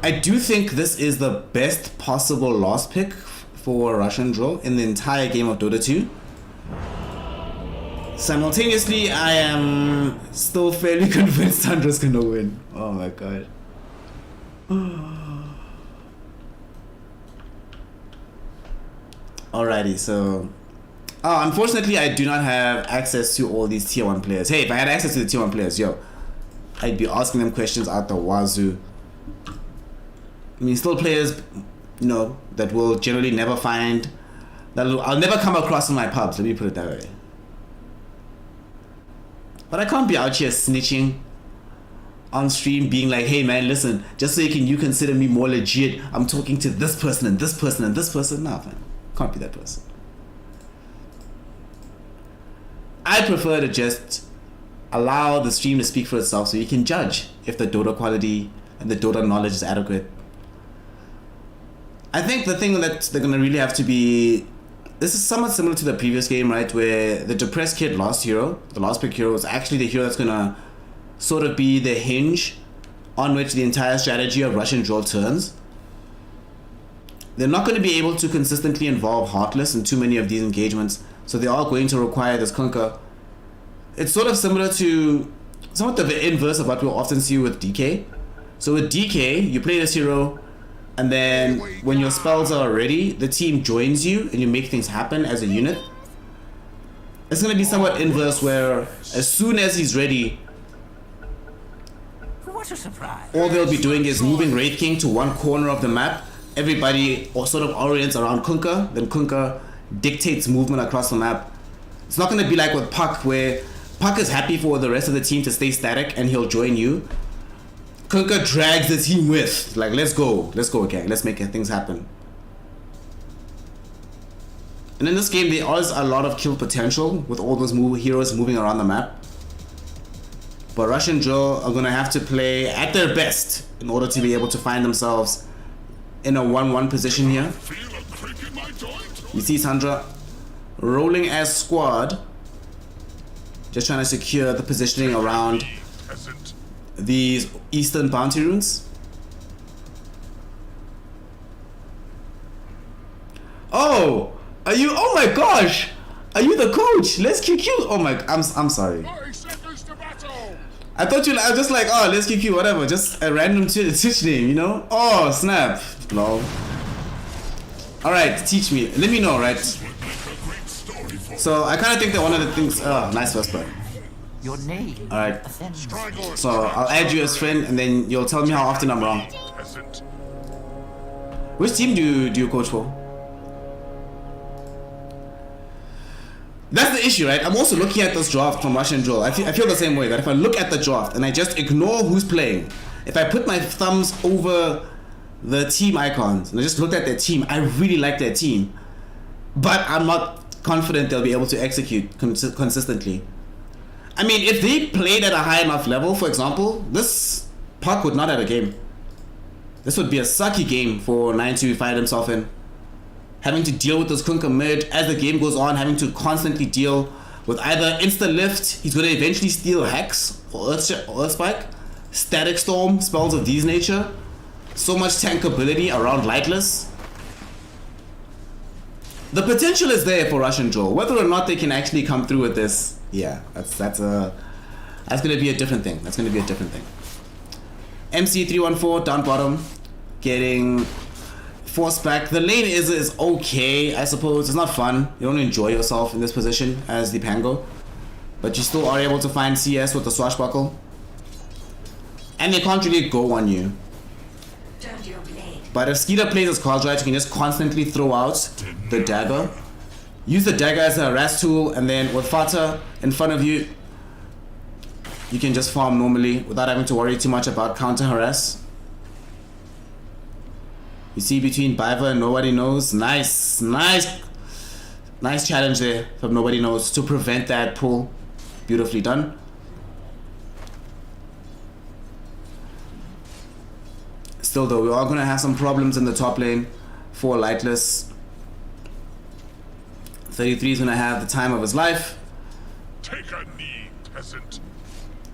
I do think this is the best possible last pick for Russian Joel in the entire game of Dota 2. Simultaneously, I am still fairly convinced Tandra's gonna win. Oh my god. Alrighty, so unfortunately I do not have access to all these tier 1 players. Hey, if I had access to the tier 1 players, yo, I'd be asking them questions out the wazoo. I mean, still players, you know, that will generally never find, that I'll never come across in my pubs, let me put it that way. But I can't be out here snitching on stream, being like, hey man, listen, just so you consider me more legit, I'm talking to this person and this person and this person. Nah, man, can't be that person. I prefer to just allow the stream to speak for itself so you can judge if the Dota quality and the Dota knowledge is adequate. I think the thing that they're gonna really have to be, this is somewhat similar to the previous game, right, where the Depressed Kid last hero, the last pick hero, is actually the hero that's gonna sort of be the hinge on which the entire strategy of Russian Joel turns. They're not going to be able to consistently involve Heartless in too many of these engagements, so they are going to require this Kunkka. It's sort of similar to somewhat the inverse of what we'll often see with DK. So with DK, you play this hero, and then when your spells are ready, the team joins you and you make things happen as a unit. It's going to be somewhat inverse, where as soon as he's ready, What a surprise. all they'll be doing is moving Wraith King to one corner of the map. Everybody sort of orients around Kunkka, then Kunkka dictates movement across the map. It's not going to be like with Puck, where Puck is happy for the rest of the team to stay static and he'll join you. Kunkka drags the team with, like, let's go, gang, let's make things happen. And in this game, there is a lot of kill potential with all those heroes moving around the map. But Russian Joel are going to have to play at their best in order to be able to find themselves in a 1-1 position here. Feel a creep in my joint? You see Sandra rolling as squad, just trying to secure the positioning around Peasant. these eastern bounty runes. Oh, are you? Oh my gosh, are you the coach? Let's QQ. Oh my, I'm sorry. 30 seconds to battle. I thought you. I was just like, oh, let's QQ, whatever. Just a random Twitch name, you know? Oh snap, lol. All right, teach me. Let me know, right? So I kind of think that one of the things. Oh, nice first play. Your name. All right. offends. So I'll add you as friend, and then you'll tell me how often I'm wrong. Peasant. Which team do you coach for? That's the issue, right? I'm also looking at this draft from Russian Joel. I feel the same way, that if I look at the draft and I just ignore who's playing, if I put my thumbs over the team icons and I just looked at their team, I really like their team. But I'm not confident they'll be able to execute consistently. I mean, if they played at a high enough level, for example, this Puck would not have a game. This would be a sucky game for 9 to find himself in. Having to deal with this Kunkka mid as the game goes on, having to constantly deal with either insta lift, he's going to eventually steal Hex or Earth Spike, Static Storm, spells of these nature, so much tankability around Lightless. The potential is there for Russian Joel. Whether or not they can actually come through with this, yeah, that's going to be a different thing. That's going to be a different thing. MC314 down bottom, getting forced back. The lane is okay, I suppose. It's not fun. You don't enjoy yourself in this position as the Pango, but you still are able to find CS with the swashbuckle, and they can't really go on you. But if Skeeter plays his cards right, you can just constantly throw out the dagger. Use the dagger as a harass tool, and then with Fata in front of you, you can just farm normally without having to worry too much about counter harass. You see between Biver and Nobody Knows. Nice challenge there from Nobody Knows to prevent that pull. Beautifully done. Still though, we are going to have some problems in the top lane for Lightless. 33 is going to have the time of his life. Take a knee, peasant.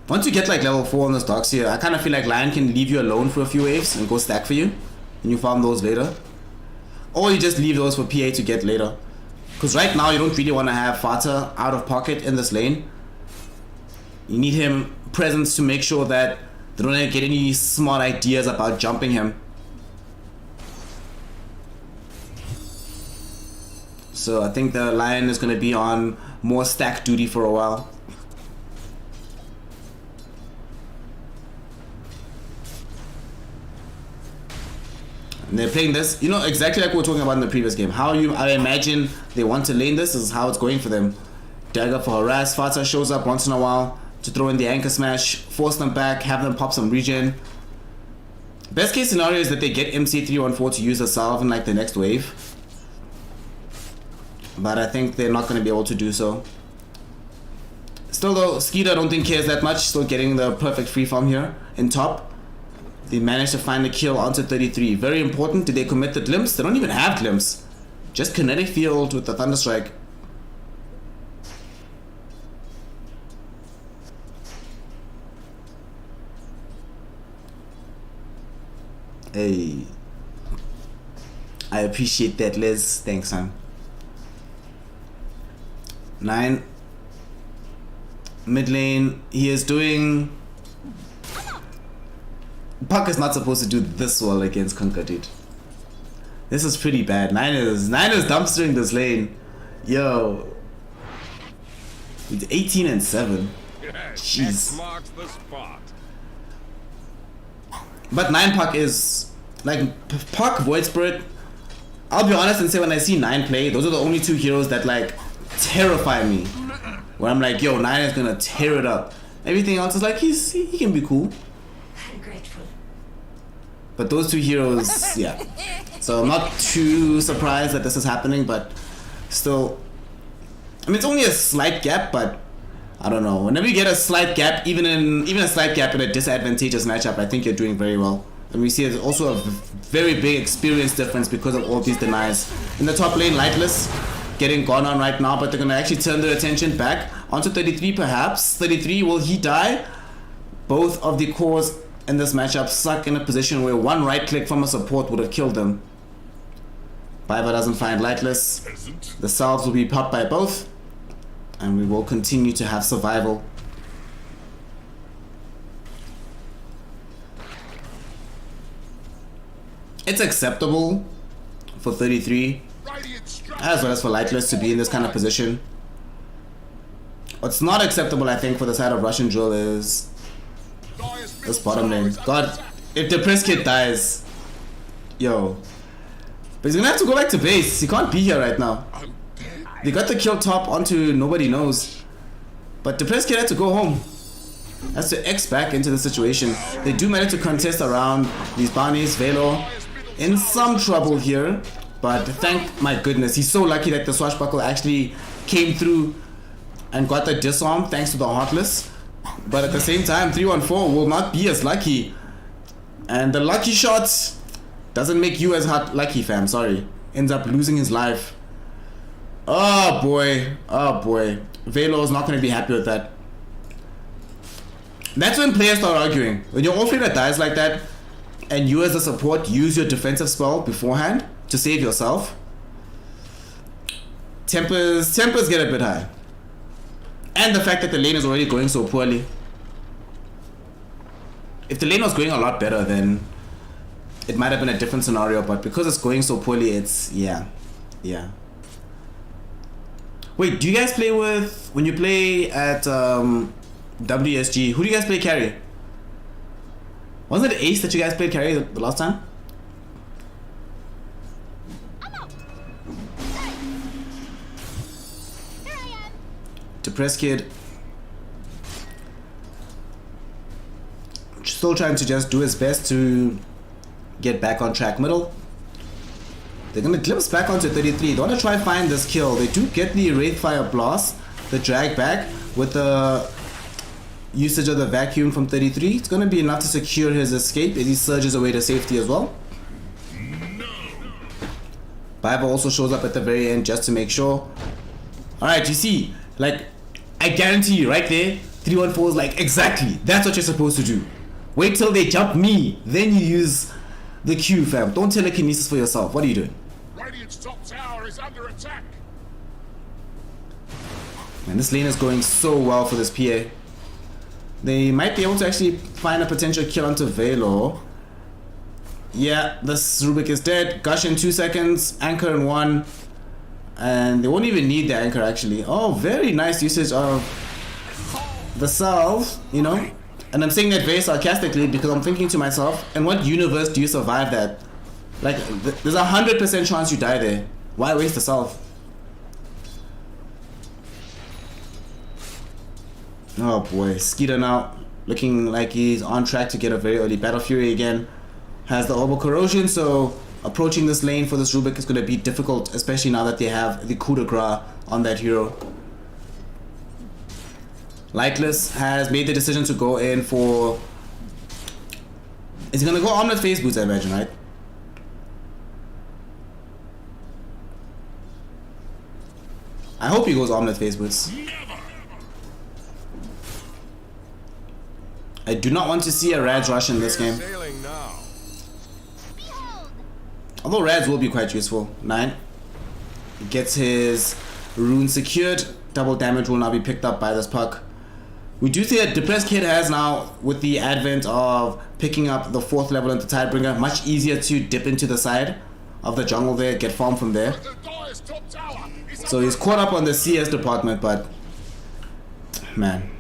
Once you get like level 4 on this Darkseer, I kind of feel like Lion can leave you alone for a few waves and go stack for you, and you farm those later. Or you just leave those for PA to get later. Because right now you don't really want to have Fata out of pocket in this lane. You need him present to make sure that they don't get any smart ideas about jumping him. So I think the Lion is going to be on more stack duty for a while. And they're playing this, you know, exactly like we were talking about in the previous game. I imagine they want to lane this is how it's going for them. Dagger for harass. Fata shows up once in a while to throw in the anchor smash, force them back, have them pop some regen. Best case scenario is that they get MC314 to use a salve in like the next wave. But I think they're not going to be able to do so. Still though, Skeeter I don't think cares that much. Still getting the perfect free farm here in top. They managed to find a kill onto 33. Very important. Did they commit the glimpse? They don't even have glimpse. Just kinetic field with the Thunderstrike. Hey, I appreciate that, Liz. Thanks, man. 9 mid lane. He is doing. Puck is not supposed to do this well against Kunkka, dude. This is pretty bad. 9 is dumpstering this lane. Yo, it's 18 and 7. Jeez. Marks the spot. But 9 Puck is like Puck, Void Spirit. I'll be honest and say when I see 9 play, those are the only 2 heroes that like terrify me. Where I'm like, yo, 9 is gonna tear it up. Everything else is like he can be cool. I'm grateful. But those 2 heroes, yeah. So I'm not too surprised that this is happening, but still, I mean it's only a slight gap, but I don't know. Whenever you get a slight gap, even a slight gap in a disadvantageous matchup, I think you're doing very well. And we see there's also a very big experience difference because of all these denies. In the top lane, Lightless getting gone on right now, but they're gonna actually turn their attention back onto 33 perhaps. 33, will he die? Both of the cores in this matchup suck in a position where one right click from a support would have killed them. Biver doesn't find Lightless. The salves will be popped by both. And we will continue to have survival. It's acceptable for 33, as well as for Lightless, to be in this kind of position. What's not acceptable, I think, for the side of Russian Joel is this bottom lane. God, if the Prince Kid dies, yo. But he's gonna have to go back to base. He can't be here right now. They got the kill top onto nobody knows. But Depressed Kid had to go home. Has to X back into the situation. They do manage to contest around these bounties. Velo in some trouble here. But thank my goodness, he's so lucky that the Swashbuckle actually came through and got the disarm thanks to the Heartless. But at the same time, 314 will not be as lucky. And the lucky shot doesn't make you as lucky, fam. Sorry. Ends up losing his life. Oh boy. Oh boy. Velo is not going to be happy with that. That's when players start arguing. When your offlaner dies like that, and you as a support use your defensive spell beforehand to save yourself, tempers get a bit high. And the fact that the lane is already going so poorly. If the lane was going a lot better, then it might have been a different scenario, but because it's going so poorly, it's yeah. Wait, do you guys play with, when you play at WSG, who do you guys play carry? Wasn't it Ace that you guys played carry the last time? Depressed Kid still trying to just do his best to get back on track middle. They're gonna glimpse back onto 33. They want to try and find this kill. They do get the Wraithfire Blast, the drag back with the usage of the vacuum from 33. It's gonna be enough to secure his escape as he surges away to safety as well. Bible also shows up at the very end just to make sure. Alright, you see, like, I guarantee you right there, 314 is like, exactly, that's what you're supposed to do. Wait till they jump me, then you use the Q, fam. Don't telekinesis for yourself. What are you doing? Radiant's top tower is under attack. Man, this lane is going so well for this PA. They might be able to actually find a potential kill onto Velo. Yeah, this Rubik is dead. Gush in 2 seconds. Anchor in 1. And they won't even need the anchor actually. Oh, very nice usage of the salve, you know. And I'm saying that very sarcastically because I'm thinking to myself, in what universe do you survive that? Like, there's 100% chance you die there. Why waste the salve? Oh boy, Skeeter now looking like he's on track to get a very early Battle Fury again. Has the Orbital Corrosion, so approaching this lane for this Rubik is going to be difficult, especially now that they have the coup de grace on that hero. Lightless has made the decision to go in for... Is he going to go Omelette Phase Boots, I imagine, right? I hope he goes Omelette Phase Boots. I do not want to see a Rad's rush in this game. Although Rads will be quite useful. 9 gets his rune secured. Double damage will now be picked up by this puck. We do see that Depressed Kid has now, with the advent of picking up the 4th level into Tidebringer, much easier to dip into the side of the jungle there, get farm from there. So he's caught up on the CS department, but man,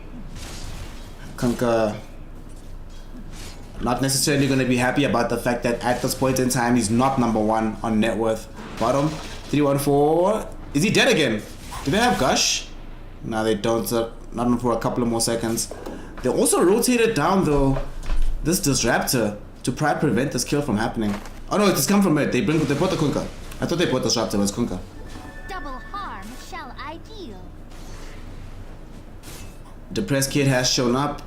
Kunkka not necessarily going to be happy about the fact that at this point in time he's not #1 on net worth. Bottom 314. Is he dead again? Do they have Gush? No, they don't. Not for a couple of more seconds. They also rotated down though this Disruptor to try to prevent this kill from happening. Oh no, it's come from it. They brought the Kunkka. I thought they brought the Disruptor, but it's Kunkka. Double harm shall I deal. Depressed Kid has shown up.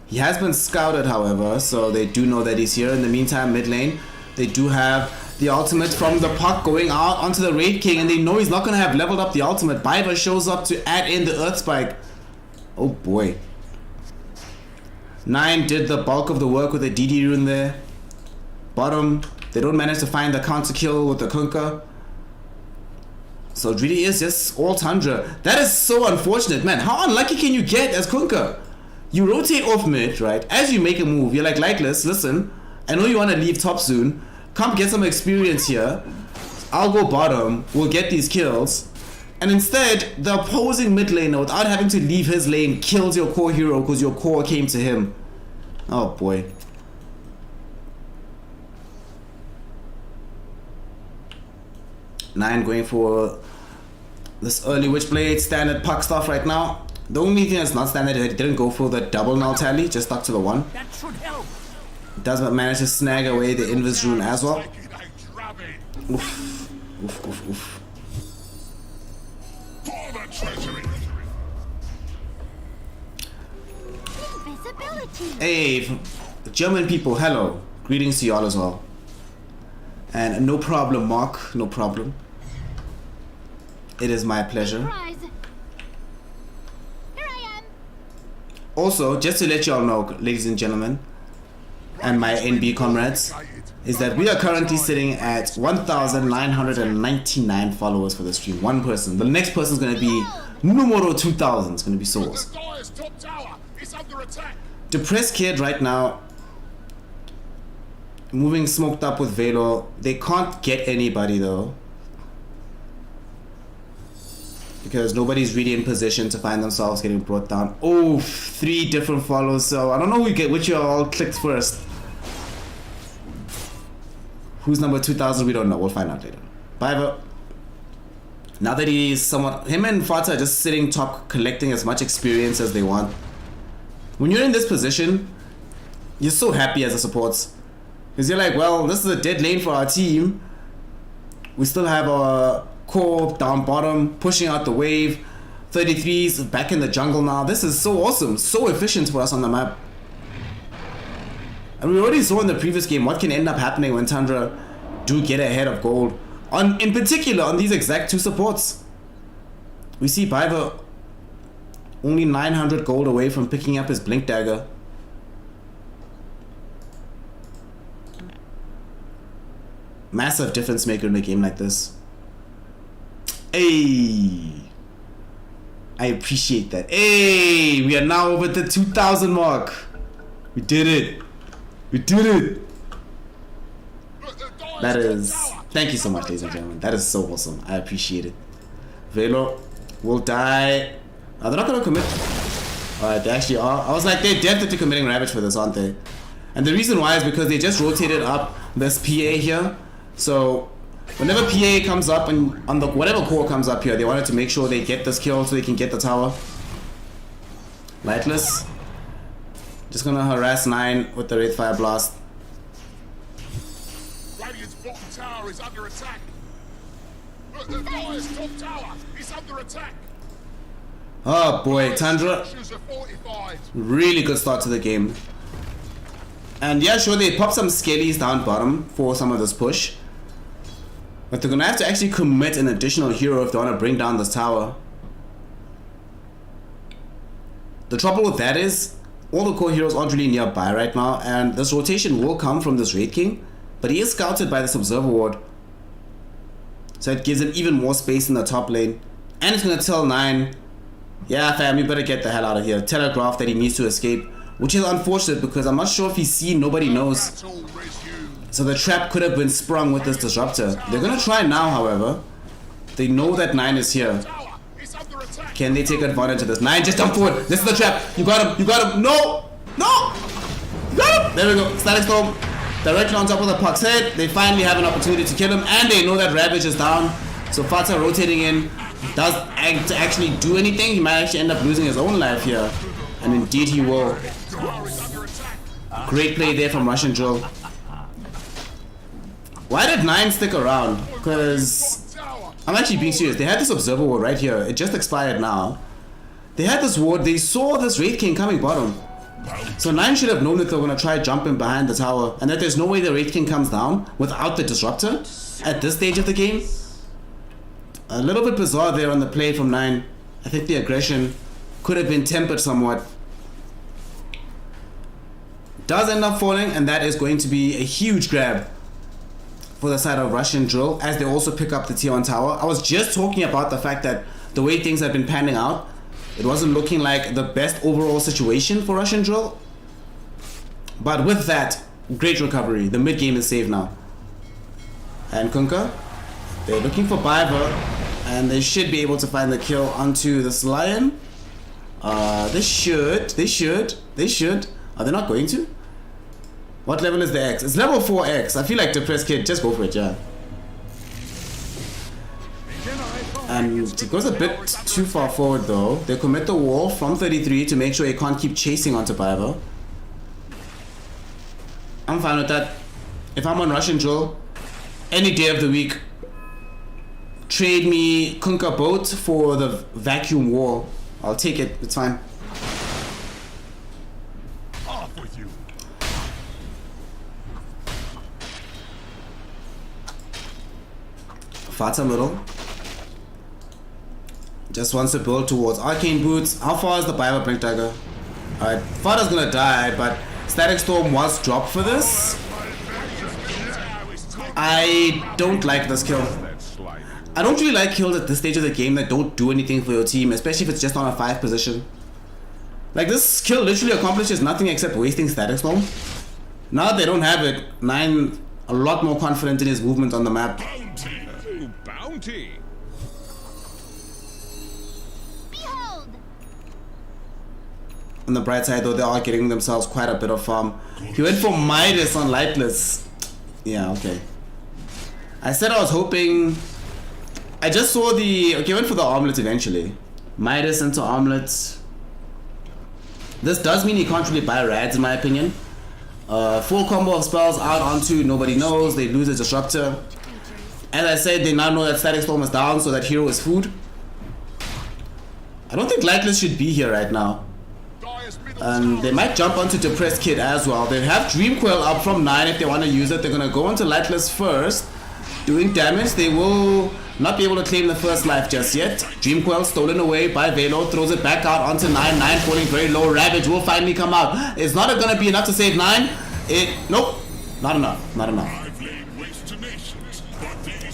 He has been scouted, however, so they do know that he's here. In the meantime, mid lane, they do have the ultimate from the puck going out onto the Raid King, and they know he's not going to have leveled up the ultimate. Biver shows up to add in the Earth Spike. Oh boy. 9 did the bulk of the work with the DD rune there. Bottom, they don't manage to find the counter kill with the Kunkka. So it really is just all Tundra. That is so unfortunate, man. How unlucky can you get as Kunkka? You rotate off mid, right? As you make a move, you're like, Lightless, listen, I know you want to leave top soon. Come get some experience here. I'll go bottom. We'll get these kills. And instead, the opposing mid laner, without having to leave his lane, kills your core hero because your core came to him. Oh boy. Nine going for This early Witchblade standard puck stuff right now. The only thing that's not standard is that it didn't go for the double null tally, just stuck to the one. That should help. It does manage to snag away the Invis rune as well. Taking a drubbing. Oof. Oof, oof, oof. For the treasury. Invisibility. Hey, German people, hello. Greetings to y'all as well. And no problem, Mark, no problem. It is my pleasure. Surprise. Here I am. Also, just to let y'all know, ladies and gentlemen, and my NB comrades, is that we are currently sitting at 1,999 followers for the stream. One person. The next person is going to be numero 2,000. It's going to be Souls. The Dyer's top tower is under attack. Depressed Kid right now, moving smoked up with Velo. They can't get anybody though, because nobody's really in position to find themselves getting brought down. Oh, 3 different follows. So I don't know which you all clicked first. Who's number 2,000? We don't know. We'll find out later. Biver. Now that he's somewhat, him and Fata are just sitting top, collecting as much experience as they want. When you're in this position, you're so happy as a support, because you're like, well, this is a dead lane for our team. We still have our core down bottom, pushing out the wave. 33s back in the jungle now. This is so awesome, so efficient for us on the map. And we already saw in the previous game what can end up happening when Tundra do get ahead of gold. In particular, on these exact 2 supports. We see Biver only 900 gold away from picking up his Blink Dagger. Massive difference maker in a game like this. Hey, I appreciate that. Hey, we are now over the 2,000 mark. We did it. We did it. That is, thank you so much, ladies and gentlemen. That is so awesome. I appreciate it. Velo will die. They're not gonna commit. Alright, they actually are. I was like, they're dead to committing Ravage for this, aren't they? And the reason why is because they just rotated up this PA here. So whenever PA comes up and on the whatever core comes up here, they wanted to make sure they get this kill so they can get the tower. Lightless. Just gonna harass 9 with the Wraith Fire Blast. Radiant's bottom tower is under attack. The Dyer's top tower is under attack. Oh boy, Tundra. Structures are fortified. Really good start to the game. And yeah, sure, they pop some skellies down bottom for some of this push. But they're gonna have to actually commit an additional hero if they wanna bring down this tower. The trouble with that is, all the core heroes aren't really nearby right now, and this rotation will come from this Raid King, but he is scouted by this Observer Ward. So it gives him even more space in the top lane. And it's gonna tell 9, yeah fam, you better get the hell out of here. Telegraph that he needs to escape, which is unfortunate because I'm not sure if he's seen, nobody knows. Battle resumed. So the trap could have been sprung with this Disruptor. They're gonna try now, however. They know that 9 is here. Tower is under attack. Can they take advantage of this? 9, just jump forward. This is the trap. You got him. You got him. No! No! You got him! There we go. Static Storm. Directly on top of the puck's head. They finally have an opportunity to kill him. And they know that Ravage is down. So Fata rotating in. Does to actually do anything. He might actually end up losing his own life here. And indeed he will. Tower is under attack. Great play there from Russian Drill. Why did 9 stick around? Because Tower. I'm actually being serious. They had this Observer Ward right here. It just expired now. They had this ward. They saw this Wraith King coming bottom. So 9 should have known that they were going to try jumping behind the tower. And that there's no way the Wraith King comes down without the Disruptor at this stage of the game. A little bit bizarre there on the play from 9. I think the aggression could have been tempered somewhat. Does end up falling, and that is going to be a huge grab for the side of Russian Drill as they also pick up the tier 1 tower. I was just talking about the fact that the way things have been panning out, it wasn't looking like the best overall situation for Russian Drill. But with that, great recovery. The mid game is saved now. And Kunkka, they're looking for Biver, and they should be able to find the kill onto this Lion. They should. Are they not going to? What level is the X? It's level 4X. I feel like Depressed Kid, just go for it, yeah. And it goes a bit too far forward though. They commit the wall from 33 to make sure he can't keep chasing onto Biber. I'm fine with that. If I'm on Russian drill, any day of the week, trade me Kunkka boat for the vacuum wall. I'll take it, it's fine. Off with you. Fata middle. Just wants to build towards arcane boots. How far is the Biber Blink Dagger? Alright, Fata's gonna die, but Static Storm was dropped for this. I don't like this kill. I don't really like kills at this stage of the game that don't do anything for your team, especially if it's just on a 5 position. Like, this kill literally accomplishes nothing except wasting Static Storm. Now that they don't have it, 9 a lot more confident in his movement on the map. Bounty. Ooh, bounty. Behold! On the bright side though, they are getting themselves quite a bit of farm. He went for Midas on Lightless. Yeah, okay. I said I was hoping... I just saw the... Okay, I went for the armlet eventually. Midas into armlets. This does mean he can't really buy rads in my opinion. Full combo of spells out onto nobody knows. They lose a disruptor. As I said, they now know that Static Storm is down, so that hero is food. I don't think Lightless should be here right now. They might jump onto Depressed Kid as well. They have Dream Coil up from 9 if they want to use it. They're going to go onto Lightless first. Doing damage. They will not be able to claim the first life just yet. Dream Coil stolen away by Velo. Throws it back out onto 9. 9 falling very low. Ravage will finally come out. It's not going to be enough to save 9. Nope. Not enough. Not enough.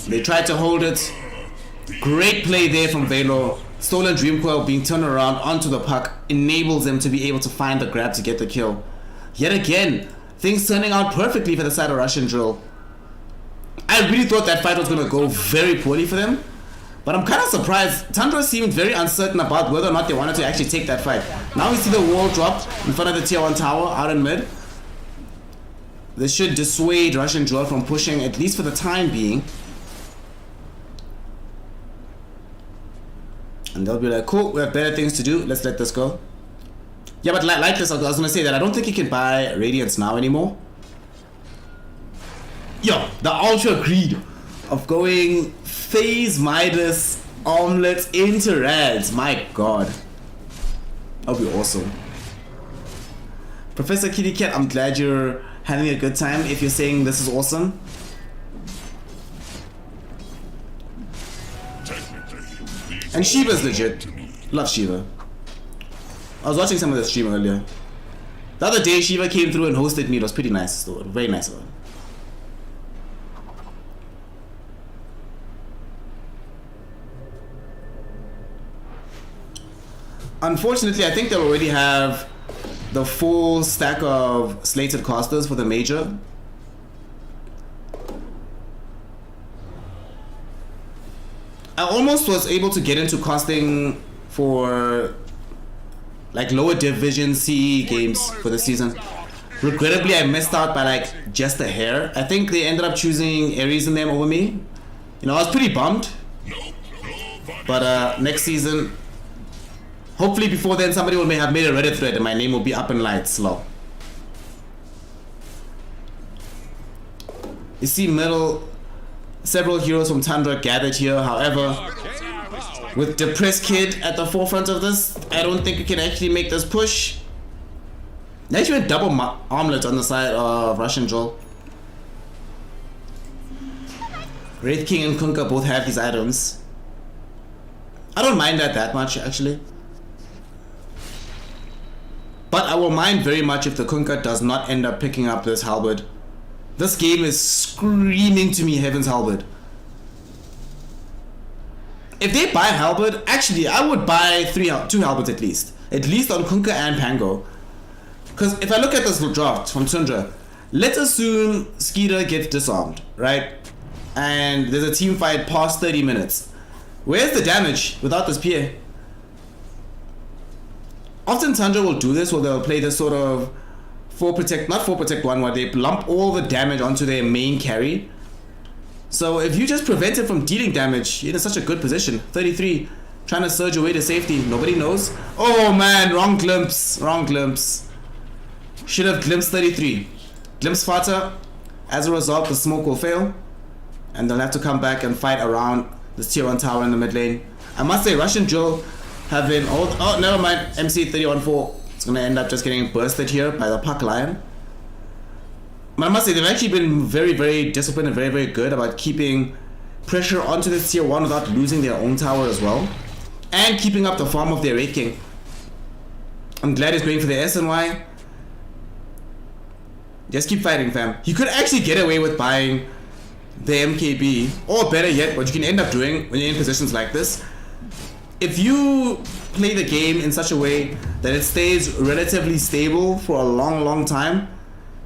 They tried to hold it. Great play there from Velo. Stolen Dream Coil being turned around onto the puck enables them to be able to find the grab to get the kill. Yet again, things turning out perfectly for the side of Russian Drill. I really thought that fight was going to go very poorly for them. But I'm kind of surprised. Tundra seemed very uncertain about whether or not they wanted to actually take that fight. Now we see the wall drop in front of the tier 1 tower out in mid. This should dissuade Russian Drill from pushing, at least for the time being. And they'll be like, cool, we have better things to do, let's let this go. Yeah, but like this, I was gonna say that I don't think you can buy Radiance now anymore. Yo, the ultra greed of going Phase Midas Omelets into Rads, my god. That'll be awesome. Professor Kitty Cat, I'm glad you're having a good time if you're saying this is awesome. And Shiva's legit. Love Shiva. I was watching some of the stream earlier. The other day Shiva came through and hosted me. It was pretty nice though. Very nice of her. Unfortunately, I think they'll already have the full stack of slated casters for the major. I almost was able to get into casting for like lower division CE games for the season. Regrettably, I missed out by like just a hair. I think they ended up choosing Ares in them over me. You know, I was pretty bummed. But next season, hopefully before then, somebody will have made a Reddit thread and my name will be up in lights slow. You see middle, several heroes from Tundra gathered here. However, with Depressed Kid at the forefront of this, I don't think we can actually make this push. They actually went double armlet on the side of Russian Joel. Wraith King and Kunkka both have these items. I don't mind that much actually. But I will mind very much if the Kunkka does not end up picking up this halberd. This game is screaming to me Heaven's Halberd. If they buy halberd, actually I would buy 2 halberds at least. At least on Kunkka and Pango. Because if I look at this draft from Tundra, let's assume Skeeter gets disarmed, right? And there's a team fight past 30 minutes. Where's the damage without this PA? Often Tundra will do this, or they'll play this sort of 4 protect, not 4 protect 1, where they lump all the damage onto their main carry. So if you just prevent it from dealing damage, you're in such a good position. 33, trying to surge away to safety. Nobody knows. Oh man, wrong glimpse. Wrong glimpse. Should have glimpsed 33. Glimpse Fata. As a result, the smoke will fail. And they'll have to come back and fight around this tier 1 tower in the mid lane. I must say, Russian Joe have been... Oh, never mind. MC314. It's going to end up just getting bursted here by the Puck Lion. But I must say, they've actually been very, very disciplined and very, very good about keeping pressure onto this tier 1 without losing their own tower as well. And keeping up the farm of their Raid King. I'm glad he's going for the SNY. Just keep fighting, fam. You could actually get away with buying the MKB. Or better yet, what you can end up doing when you're in positions like this. If you play the game in such a way that it stays relatively stable for a long, long time,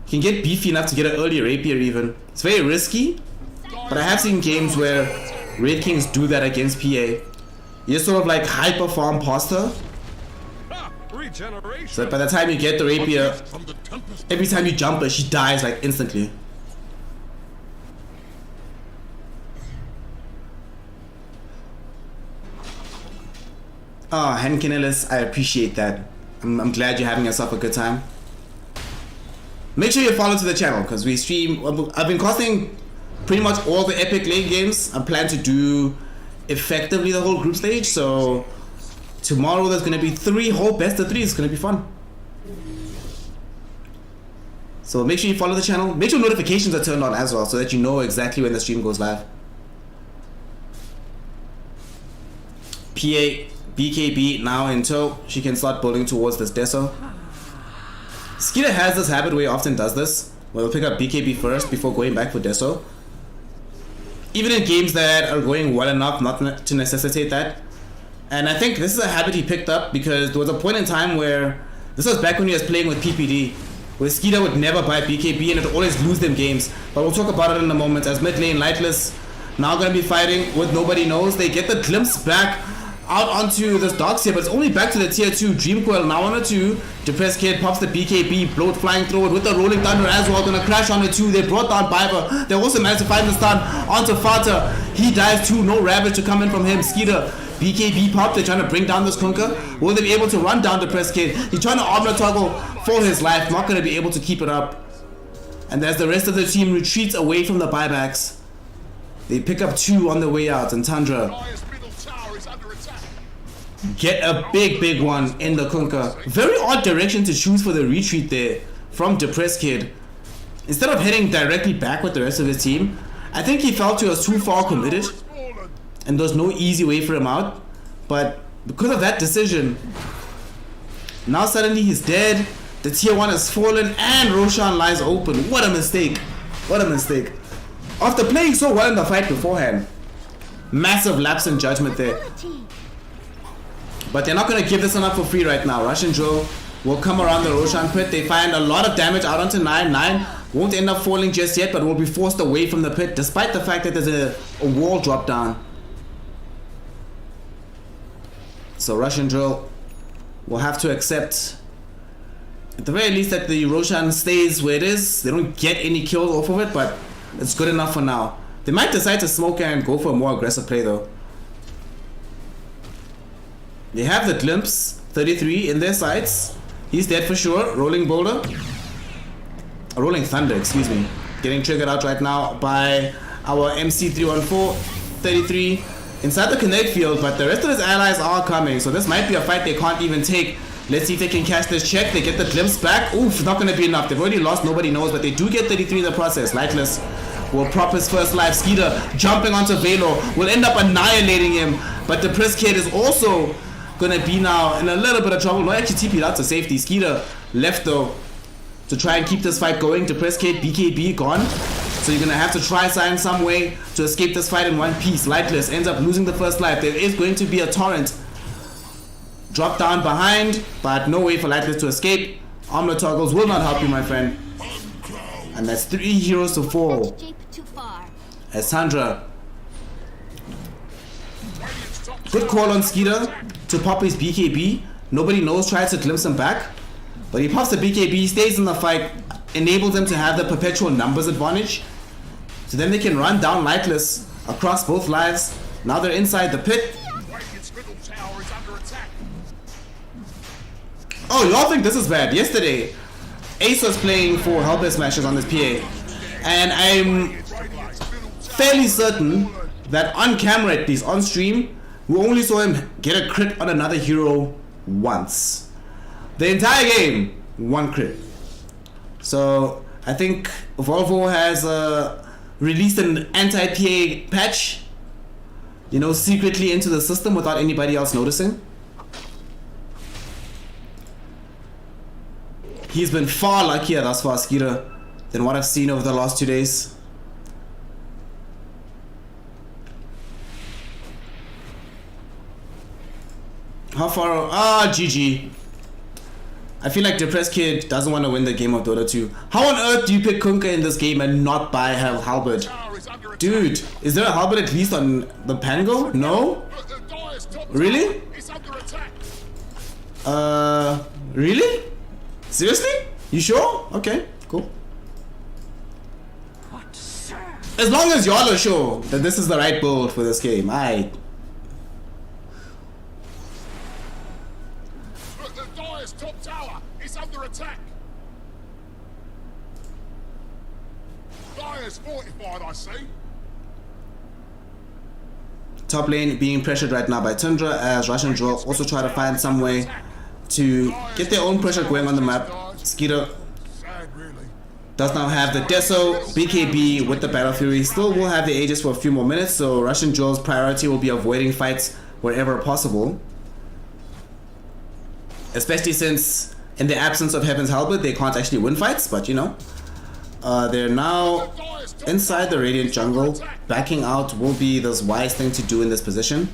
you can get beefy enough to get an early rapier even. It's very risky, but I have seen games where Raid Kings do that against PA. You just sort of like hyper farm past her. So by the time you get the rapier, every time you jump her, she dies like instantly. Oh, Henkin Ellis, I appreciate that. I'm glad you're having yourself a good time. Make sure you follow to the channel because we stream. I've been casting pretty much all the epic lane games. I plan to do effectively the whole group stage. So tomorrow there's going to be 3 whole best of 3. It's going to be fun. So make sure you follow the channel. Make sure notifications are turned on as well so that you know exactly when the stream goes live. PA BKB now in tow. She can start building towards this Deso. Skeeter has this habit where he often does this. Where he'll pick up BKB first before going back for Deso. Even in games that are going well enough not to necessitate that. And I think this is a habit he picked up because there was a point in time where, this was back when he was playing with PPD, where Skeeter would never buy BKB and it would always lose them games. But we'll talk about it in a moment. As mid lane Lightless now going to be fighting with Nobody Knows. They get the glimpse back out onto this Dark here, but it's only back to the tier 2. Dream Coil now on a 2. Depressed Kid pops the BKB, Bloat flying through it with the Rolling Thunder as well. Gonna crash on the 2. They brought down Biber. They also managed to find the stun onto Fata. He dies too. No Ravage to come in from him. Skeeter, BKB pop. They're trying to bring down this Kunkka. Will they be able to run down Depressed Kid? He's trying to armor toggle for his life. Not gonna be able to keep it up. And as the rest of the team retreats away from the buybacks, they pick up 2 on the way out. And Tundra get a big one in the Kunkka. Very odd direction to choose for the retreat there from Depressed Kid. Instead of heading directly back with the rest of his team, I think he felt he was too far committed and there was no easy way for him out. But because of that decision, now suddenly he's dead. The tier 1 has fallen and Roshan lies open. What a mistake. What a mistake. After playing so well in the fight beforehand, massive lapse in judgment there. But they're not going to give this one up for free right now. Russian Joe will come around the Roshan pit. They find a lot of damage out onto 9. 9 won't end up falling just yet, but will be forced away from the pit despite the fact that there's a wall drop down. So Russian Joe will have to accept, at the very least, that the Roshan stays where it is. They don't get any kills off of it, but it's good enough for now. They might decide to smoke and go for a more aggressive play though. They have the glimpse, 33 in their sights. He's dead for sure. Rolling Boulder. Rolling Thunder, excuse me. Getting triggered out right now by our MC314. 33 inside the kinetic field, but the rest of his allies are coming. So this might be a fight they can't even take. Let's see if they can catch this check. They get the glimpse back. Oof, not going to be enough. They've already lost, Nobody Knows, but they do get 33 in the process. Lightless will prop his first life. Skeeter jumping onto Velo will end up annihilating him, but the Depressed Kid is also gonna be now in a little bit of trouble. No, actually TP'd out to safety. Skeeter left though to try and keep this fight going. Depressed Kid, BKB gone. So you're gonna have to try find some way to escape this fight in one piece. Lightless ends up losing the first life. There is going to be a torrent drop down behind, but no way for Lightless to escape. Armor toggles will not help you, my friend. And that's 3 heroes to fall. As Sandra, good call on Skeeter to pop his BKB. Nobody Knows tries to glimpse him back, but he pops the BKB, stays in the fight, enables them to have the perpetual numbers advantage. So then they can run down Lightless across both lives. Now they're inside the pit. Radiant's middle tower is under attack. Oh, y'all think this is bad? Yesterday, Ace was playing for Helper Smashes on this PA. And I'm fairly certain that on camera, at least on stream, we only saw him get a crit on another hero once. The entire game, one crit. So I think Volvo has released an anti-PA patch, you know, secretly into the system without anybody else noticing. He's been far luckier thus far, Skeeter, than what I've seen over the last 2 days. How far? GG. I feel like Depressed Kid doesn't want to win the game of Dota 2. How on earth do you pick Kunkka in this game and not buy Halberd? Dude, is there a Halberd at least on the Pango? No? Really? Really? Seriously? You sure? Okay, cool. As long as y'all are sure that this is the right build for this game, The Dire's top tower is under attack. Dire's fortified, I see. Top lane being pressured right now by Tundra as Russian Draw also try to find some way to get their own pressure going on the map. Skeeter does now have the Deso, BKB with the Battle Fury. Still will have the Aegis for a few more minutes, so Russian Jaw's priority will be avoiding fights wherever possible. Especially since in the absence of Heaven's Halberd, they can't actually win fights, but you know. They're now inside the Radiant jungle. Backing out will be the wise thing to do in this position.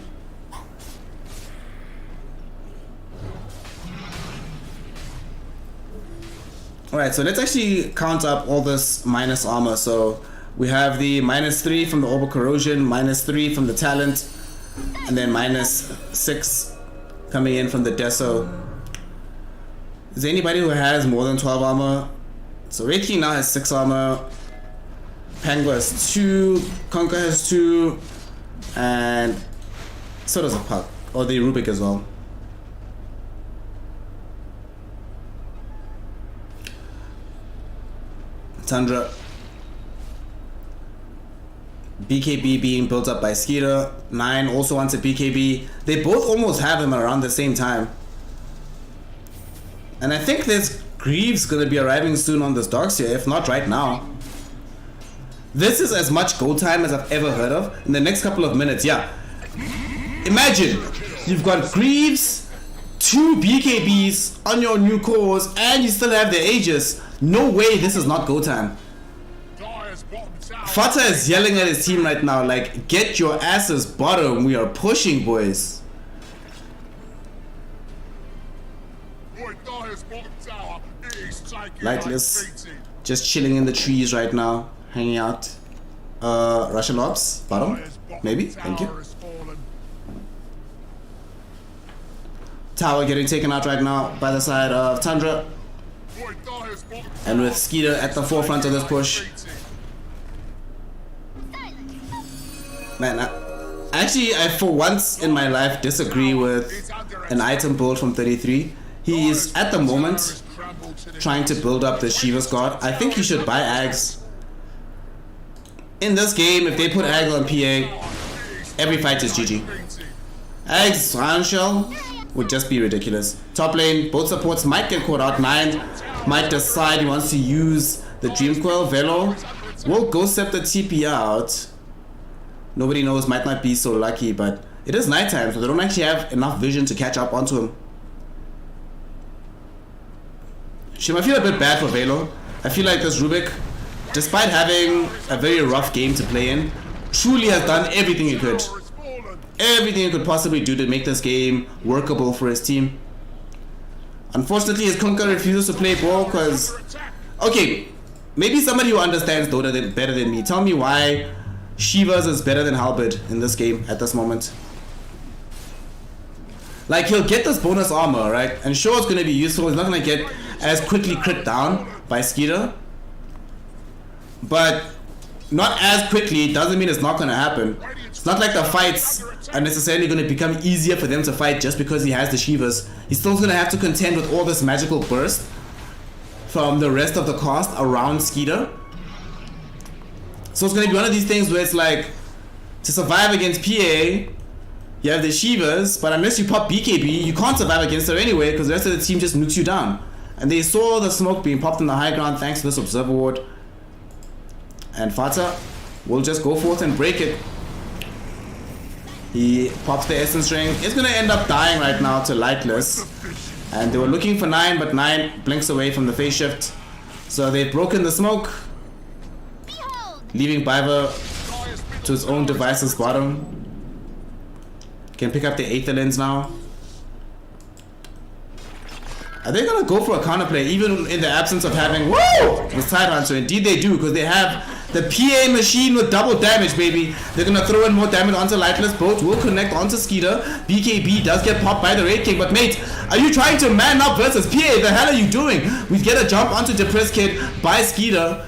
Alright, so let's actually count up all this minus armor. So we have the -3 from the Orbital Corrosion, -3 from the Talent, and then -6 coming in from the Deso. Is there anybody who has more than 12 armor? So Red King now has 6 armor, Pango has 2, Kunkka has 2, and so does a Puck, or the Rubik as well. Tundra. BKB being built up by Skeeter. 9 also wants a BKB. They both almost have him around the same time. And I think there's Greaves gonna be arriving soon on this Darkseer, if not right now. This is as much go time as I've ever heard of in the next couple of minutes, yeah. Imagine, you've got Greaves, 2 BKBs on your new cores, and you still have the Aegis. No way this is not go time. Fata is yelling at his team right now like, get your asses bottom, we are pushing, boys. Lightless, just chilling in the trees right now, hanging out. Russian Ops, bottom, maybe, thank you. Tower getting taken out right now by the side of Tundra. And with Skeeter at the forefront of this push. Man, I for once in my life disagree with an item build from 33. He is at the moment trying to build up the Shiva's God. I think he should buy Ags. In this game, if they put Ags on PA, every fight is GG. Ags Iron Shell would just be ridiculous. Top lane, both supports might get caught out. 9 might decide he wants to use the Dream Coil. Velo will go step the TP out. Nobody knows, might not be so lucky, but it is nighttime, so they don't actually have enough vision to catch up onto him. She might feel a bit bad for Velo. I feel like this Rubik, despite having a very rough game to play in, truly has done everything he could. Everything he could possibly do to make this game workable for his team. Unfortunately, his Kunkka refuses to play ball because... Okay, maybe somebody who understands Dota better than me, tell me why Shiva's is better than Halberd in this game at this moment. Like, he'll get this bonus armor, right? And sure, it's going to be useful. He's not going to get as quickly crit down by Skeeter. But not as quickly doesn't mean it's not going to happen. It's not like the fights are necessarily going to become easier for them to fight just because he has the Shivas. He's still going to have to contend with all this magical burst from the rest of the cast around Skeeter. So it's going to be one of these things where it's like, to survive against PA, you have the Shivas, but unless you pop BKB, you can't survive against her anyway because the rest of the team just nukes you down. And they saw the smoke being popped in the high ground thanks to this Observer Ward. And Fata will just go forth and break it. He pops the Essence Ring. It's going to end up dying right now to Lightless. And they were looking for 9, but 9 blinks away from the phase shift. So they've broken the smoke, leaving Biver to his own device's bottom. Can pick up the Aether Lens now. Are they gonna go for a counterplay even in the absence of having this Tidehunter? Indeed they do, because they have the PA machine with double damage, baby. They're gonna throw in more damage onto Lightless. Both will connect onto Skeeter. BKB does get popped by the Raid King, but mate, are you trying to man up versus PA? The hell are you doing? We get a jump onto Depressed Kid by Skeeter.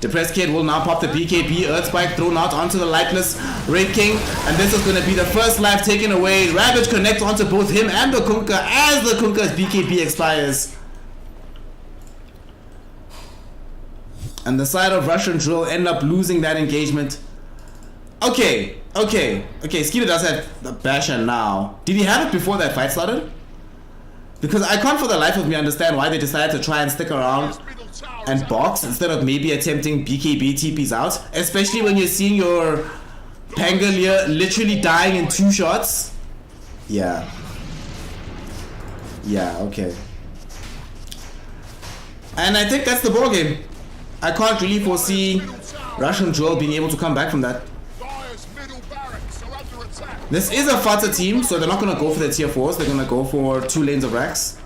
Depressed Kid will now pop the BKB, Earth Spike thrown out onto the Lightless Raid King, and this is going to be the first life taken away. Ravage connects onto both him and the Kunkka as the Kunkka's BKB expires. And the side of Russian Drill end up losing that engagement. Okay, Skeeter does have the Basher now. Did he have it before that fight started? Because I can't for the life of me understand why they decided to try and stick around and box instead of maybe attempting BKB TPs out, especially when you're seeing your Pangolier literally dying in 2 shots. Yeah, okay. And I think that's the ball game. I can't really foresee Russian Drill being able to come back from that. This is a Fata team, so they're not going to go for the tier 4s. They're going to go for 2 lanes of racks.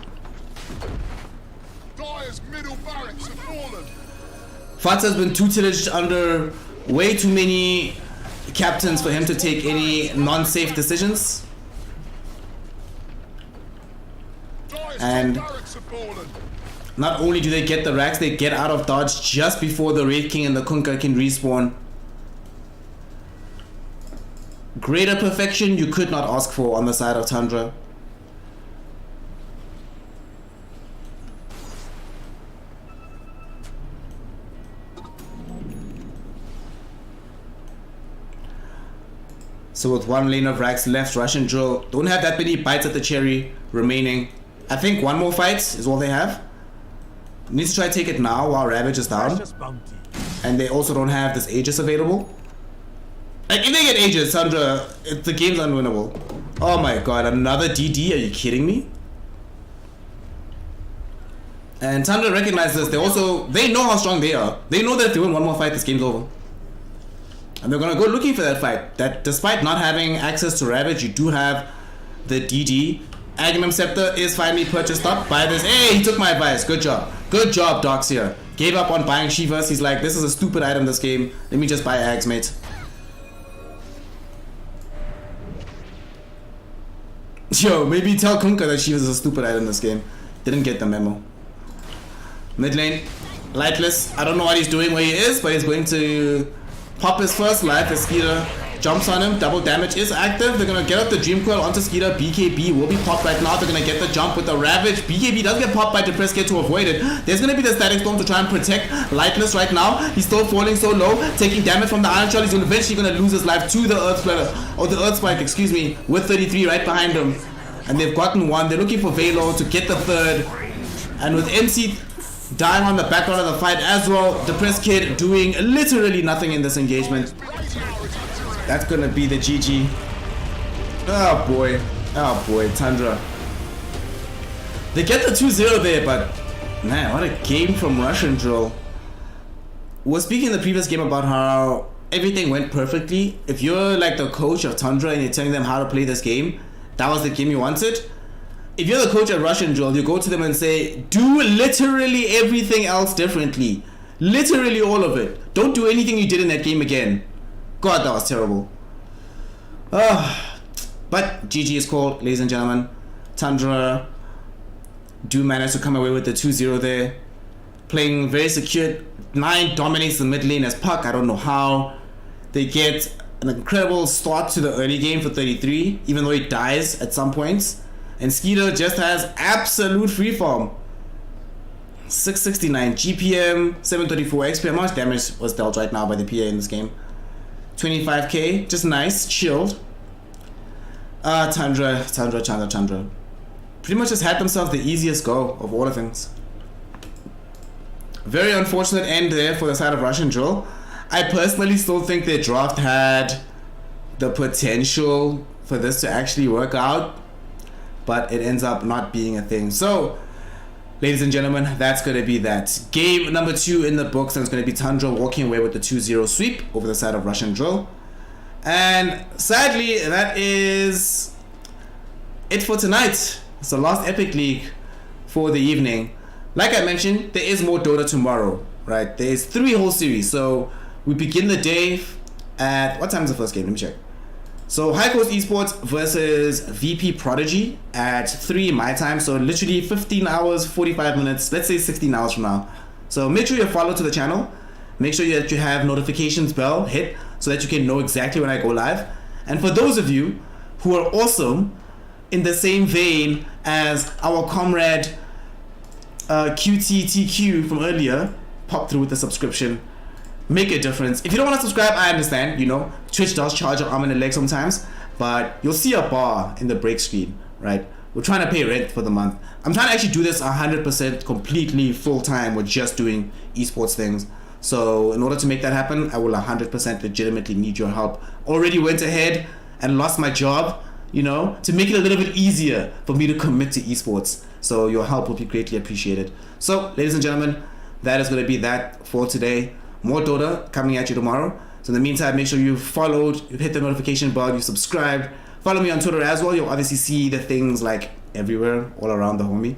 Fata's been tutelaged under way too many captains for him to take any non-safe decisions. And not only do they get the racks, they get out of dodge just before the Raid King and the Kunkka can respawn. Greater perfection you could not ask for on the side of Tundra. So with 1 lane of racks left, Russian Drill don't have that many bites at the cherry remaining. I think 1 more fight is all they have. Needs to try to take it now while Ravage is down. And they also don't have this Aegis available. Like, if they get Aegis, Tundra, the game's unwinnable. Oh my god, another DD? Are you kidding me? And Tundra recognizes this. They know how strong they are. They know that if they win 1 more fight, this game's over. And they're gonna go looking for that fight. That despite not having access to Ravage, you do have the DD. Agnum Scepter is finally purchased up by this. Hey, he took my advice. Good job. Good job, Docs here. Gave up on buying Shivas. He's like, this is a stupid item this game. Let me just buy Ags, mate. Yo, maybe tell Kunkka that Shivas is a stupid item this game. Didn't get the memo. Mid lane, Lightless. I don't know what he's doing where he is, but he's going to pop his first life as Skeeter jumps on him. Double damage is active. They're going to get up the Dream Coil onto Skeeter. BKB will be popped right now. They're going to get the jump with the Ravage. BKB does get popped by Depressed Kid to avoid it. There's going to be the Static Storm to try and protect Lightless right now. He's still falling so low, taking damage from the Iron Shell. He's eventually going to lose his life to the Earth Splitter, or the Earth Spike, excuse me, with 33 right behind him. And they've gotten 1. They're looking for Velo to get the 3rd. And with MC dying on the background of the fight as well, Depressed Kid doing literally nothing in this engagement. That's gonna be the GG. Oh boy, Tundra. They get the 2-0 there, but man, what a game from Russian Drill. We were speaking in the previous game about how everything went perfectly. If you're like the coach of Tundra and you're telling them how to play this game, that was the game you wanted. If you're the coach at Russian Drill, you go to them and say, do literally everything else differently. Literally all of it. Don't do anything you did in that game again. God, that was terrible. But GG is called, ladies and gentlemen. Tundra do manage to come away with the 2-0 there. playing very secure. 9 dominates the mid lane as Puck. I don't know how. They get an incredible start to the early game for 33, even though he dies at some points. And Skeeter just has absolute freeform. 669 GPM, 734 XP. How much damage was dealt right now by the PA in this game? 25k, just nice, chilled. Chandra. Pretty much just had themselves the easiest go of all the things. Very unfortunate end there for the side of Russian Drill. I personally still think their draft had the potential for this to actually work out, but it ends up not being a thing. So, ladies and gentlemen, that's going to be that. Game number 2 in the books, and it's going to be Tundra walking away with the 2-0 sweep over the side of Russian Drill. And sadly, that is it for tonight. It's the last Epic League for the evening. Like I mentioned, there is more Dota tomorrow, right? There's 3 whole series. So we begin the day at, what time is the first game? Let me check. So High Coast Esports versus VP Prodigy at 3 my time. So literally 15 hours, 45 minutes, let's say 16 hours from now. So make sure you follow to the channel. Make sure that you have notifications bell hit so that you can know exactly when I go live. And for those of you who are awesome, in the same vein as our comrade QTTQ from earlier, pop through with the subscription. Make a difference. If you don't want to subscribe, I understand, you know, Twitch does charge your arm and a leg sometimes, but you'll see a bar in the break screen, right? We're trying to pay rent for the month. I'm trying to actually do this 100% completely full time with just doing esports things. So in order to make that happen, I will 100% legitimately need your help. Already went ahead and lost my job, you know, to make it a little bit easier for me to commit to esports. So your help will be greatly appreciated. So ladies and gentlemen, that is going to be that for today. More Dota coming at you tomorrow. So in the meantime, make sure you've followed, you've hit the notification bell, you've subscribed. Follow me on Twitter as well. You'll obviously see the things like everywhere, all around the homie.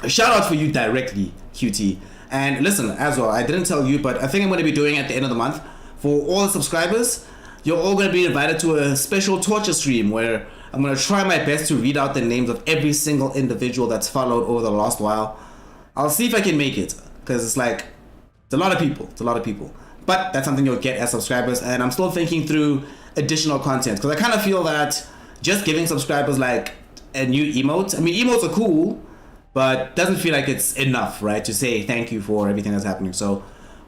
A shout out for you directly, QT. And listen, as well, I didn't tell you, but I think I'm going to be doing at the end of the month, for all the subscribers, you're all going to be invited to a special torture stream where I'm going to try my best to read out the names of every single individual that's followed over the last while. I'll see if I can make it, because it's like, it's a lot of people. It's a lot of people. But that's something you'll get as subscribers. And I'm still thinking through additional content. Because I kind of feel that just giving subscribers like a new emote. I mean, emotes are cool. But doesn't feel like it's enough, right? To say thank you for everything that's happening. So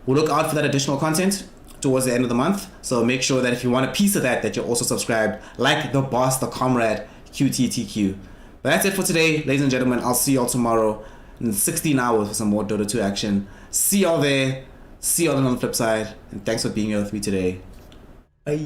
we'll look out for that additional content towards the end of the month. So make sure that if you want a piece of that, that you're also subscribed. Like the boss, the comrade, QTTQ. But that's it for today, ladies and gentlemen. I'll see y'all tomorrow in 16 hours for some more Dota 2 action. See y'all there. See y'all on the flip side. And thanks for being here with me today. Bye.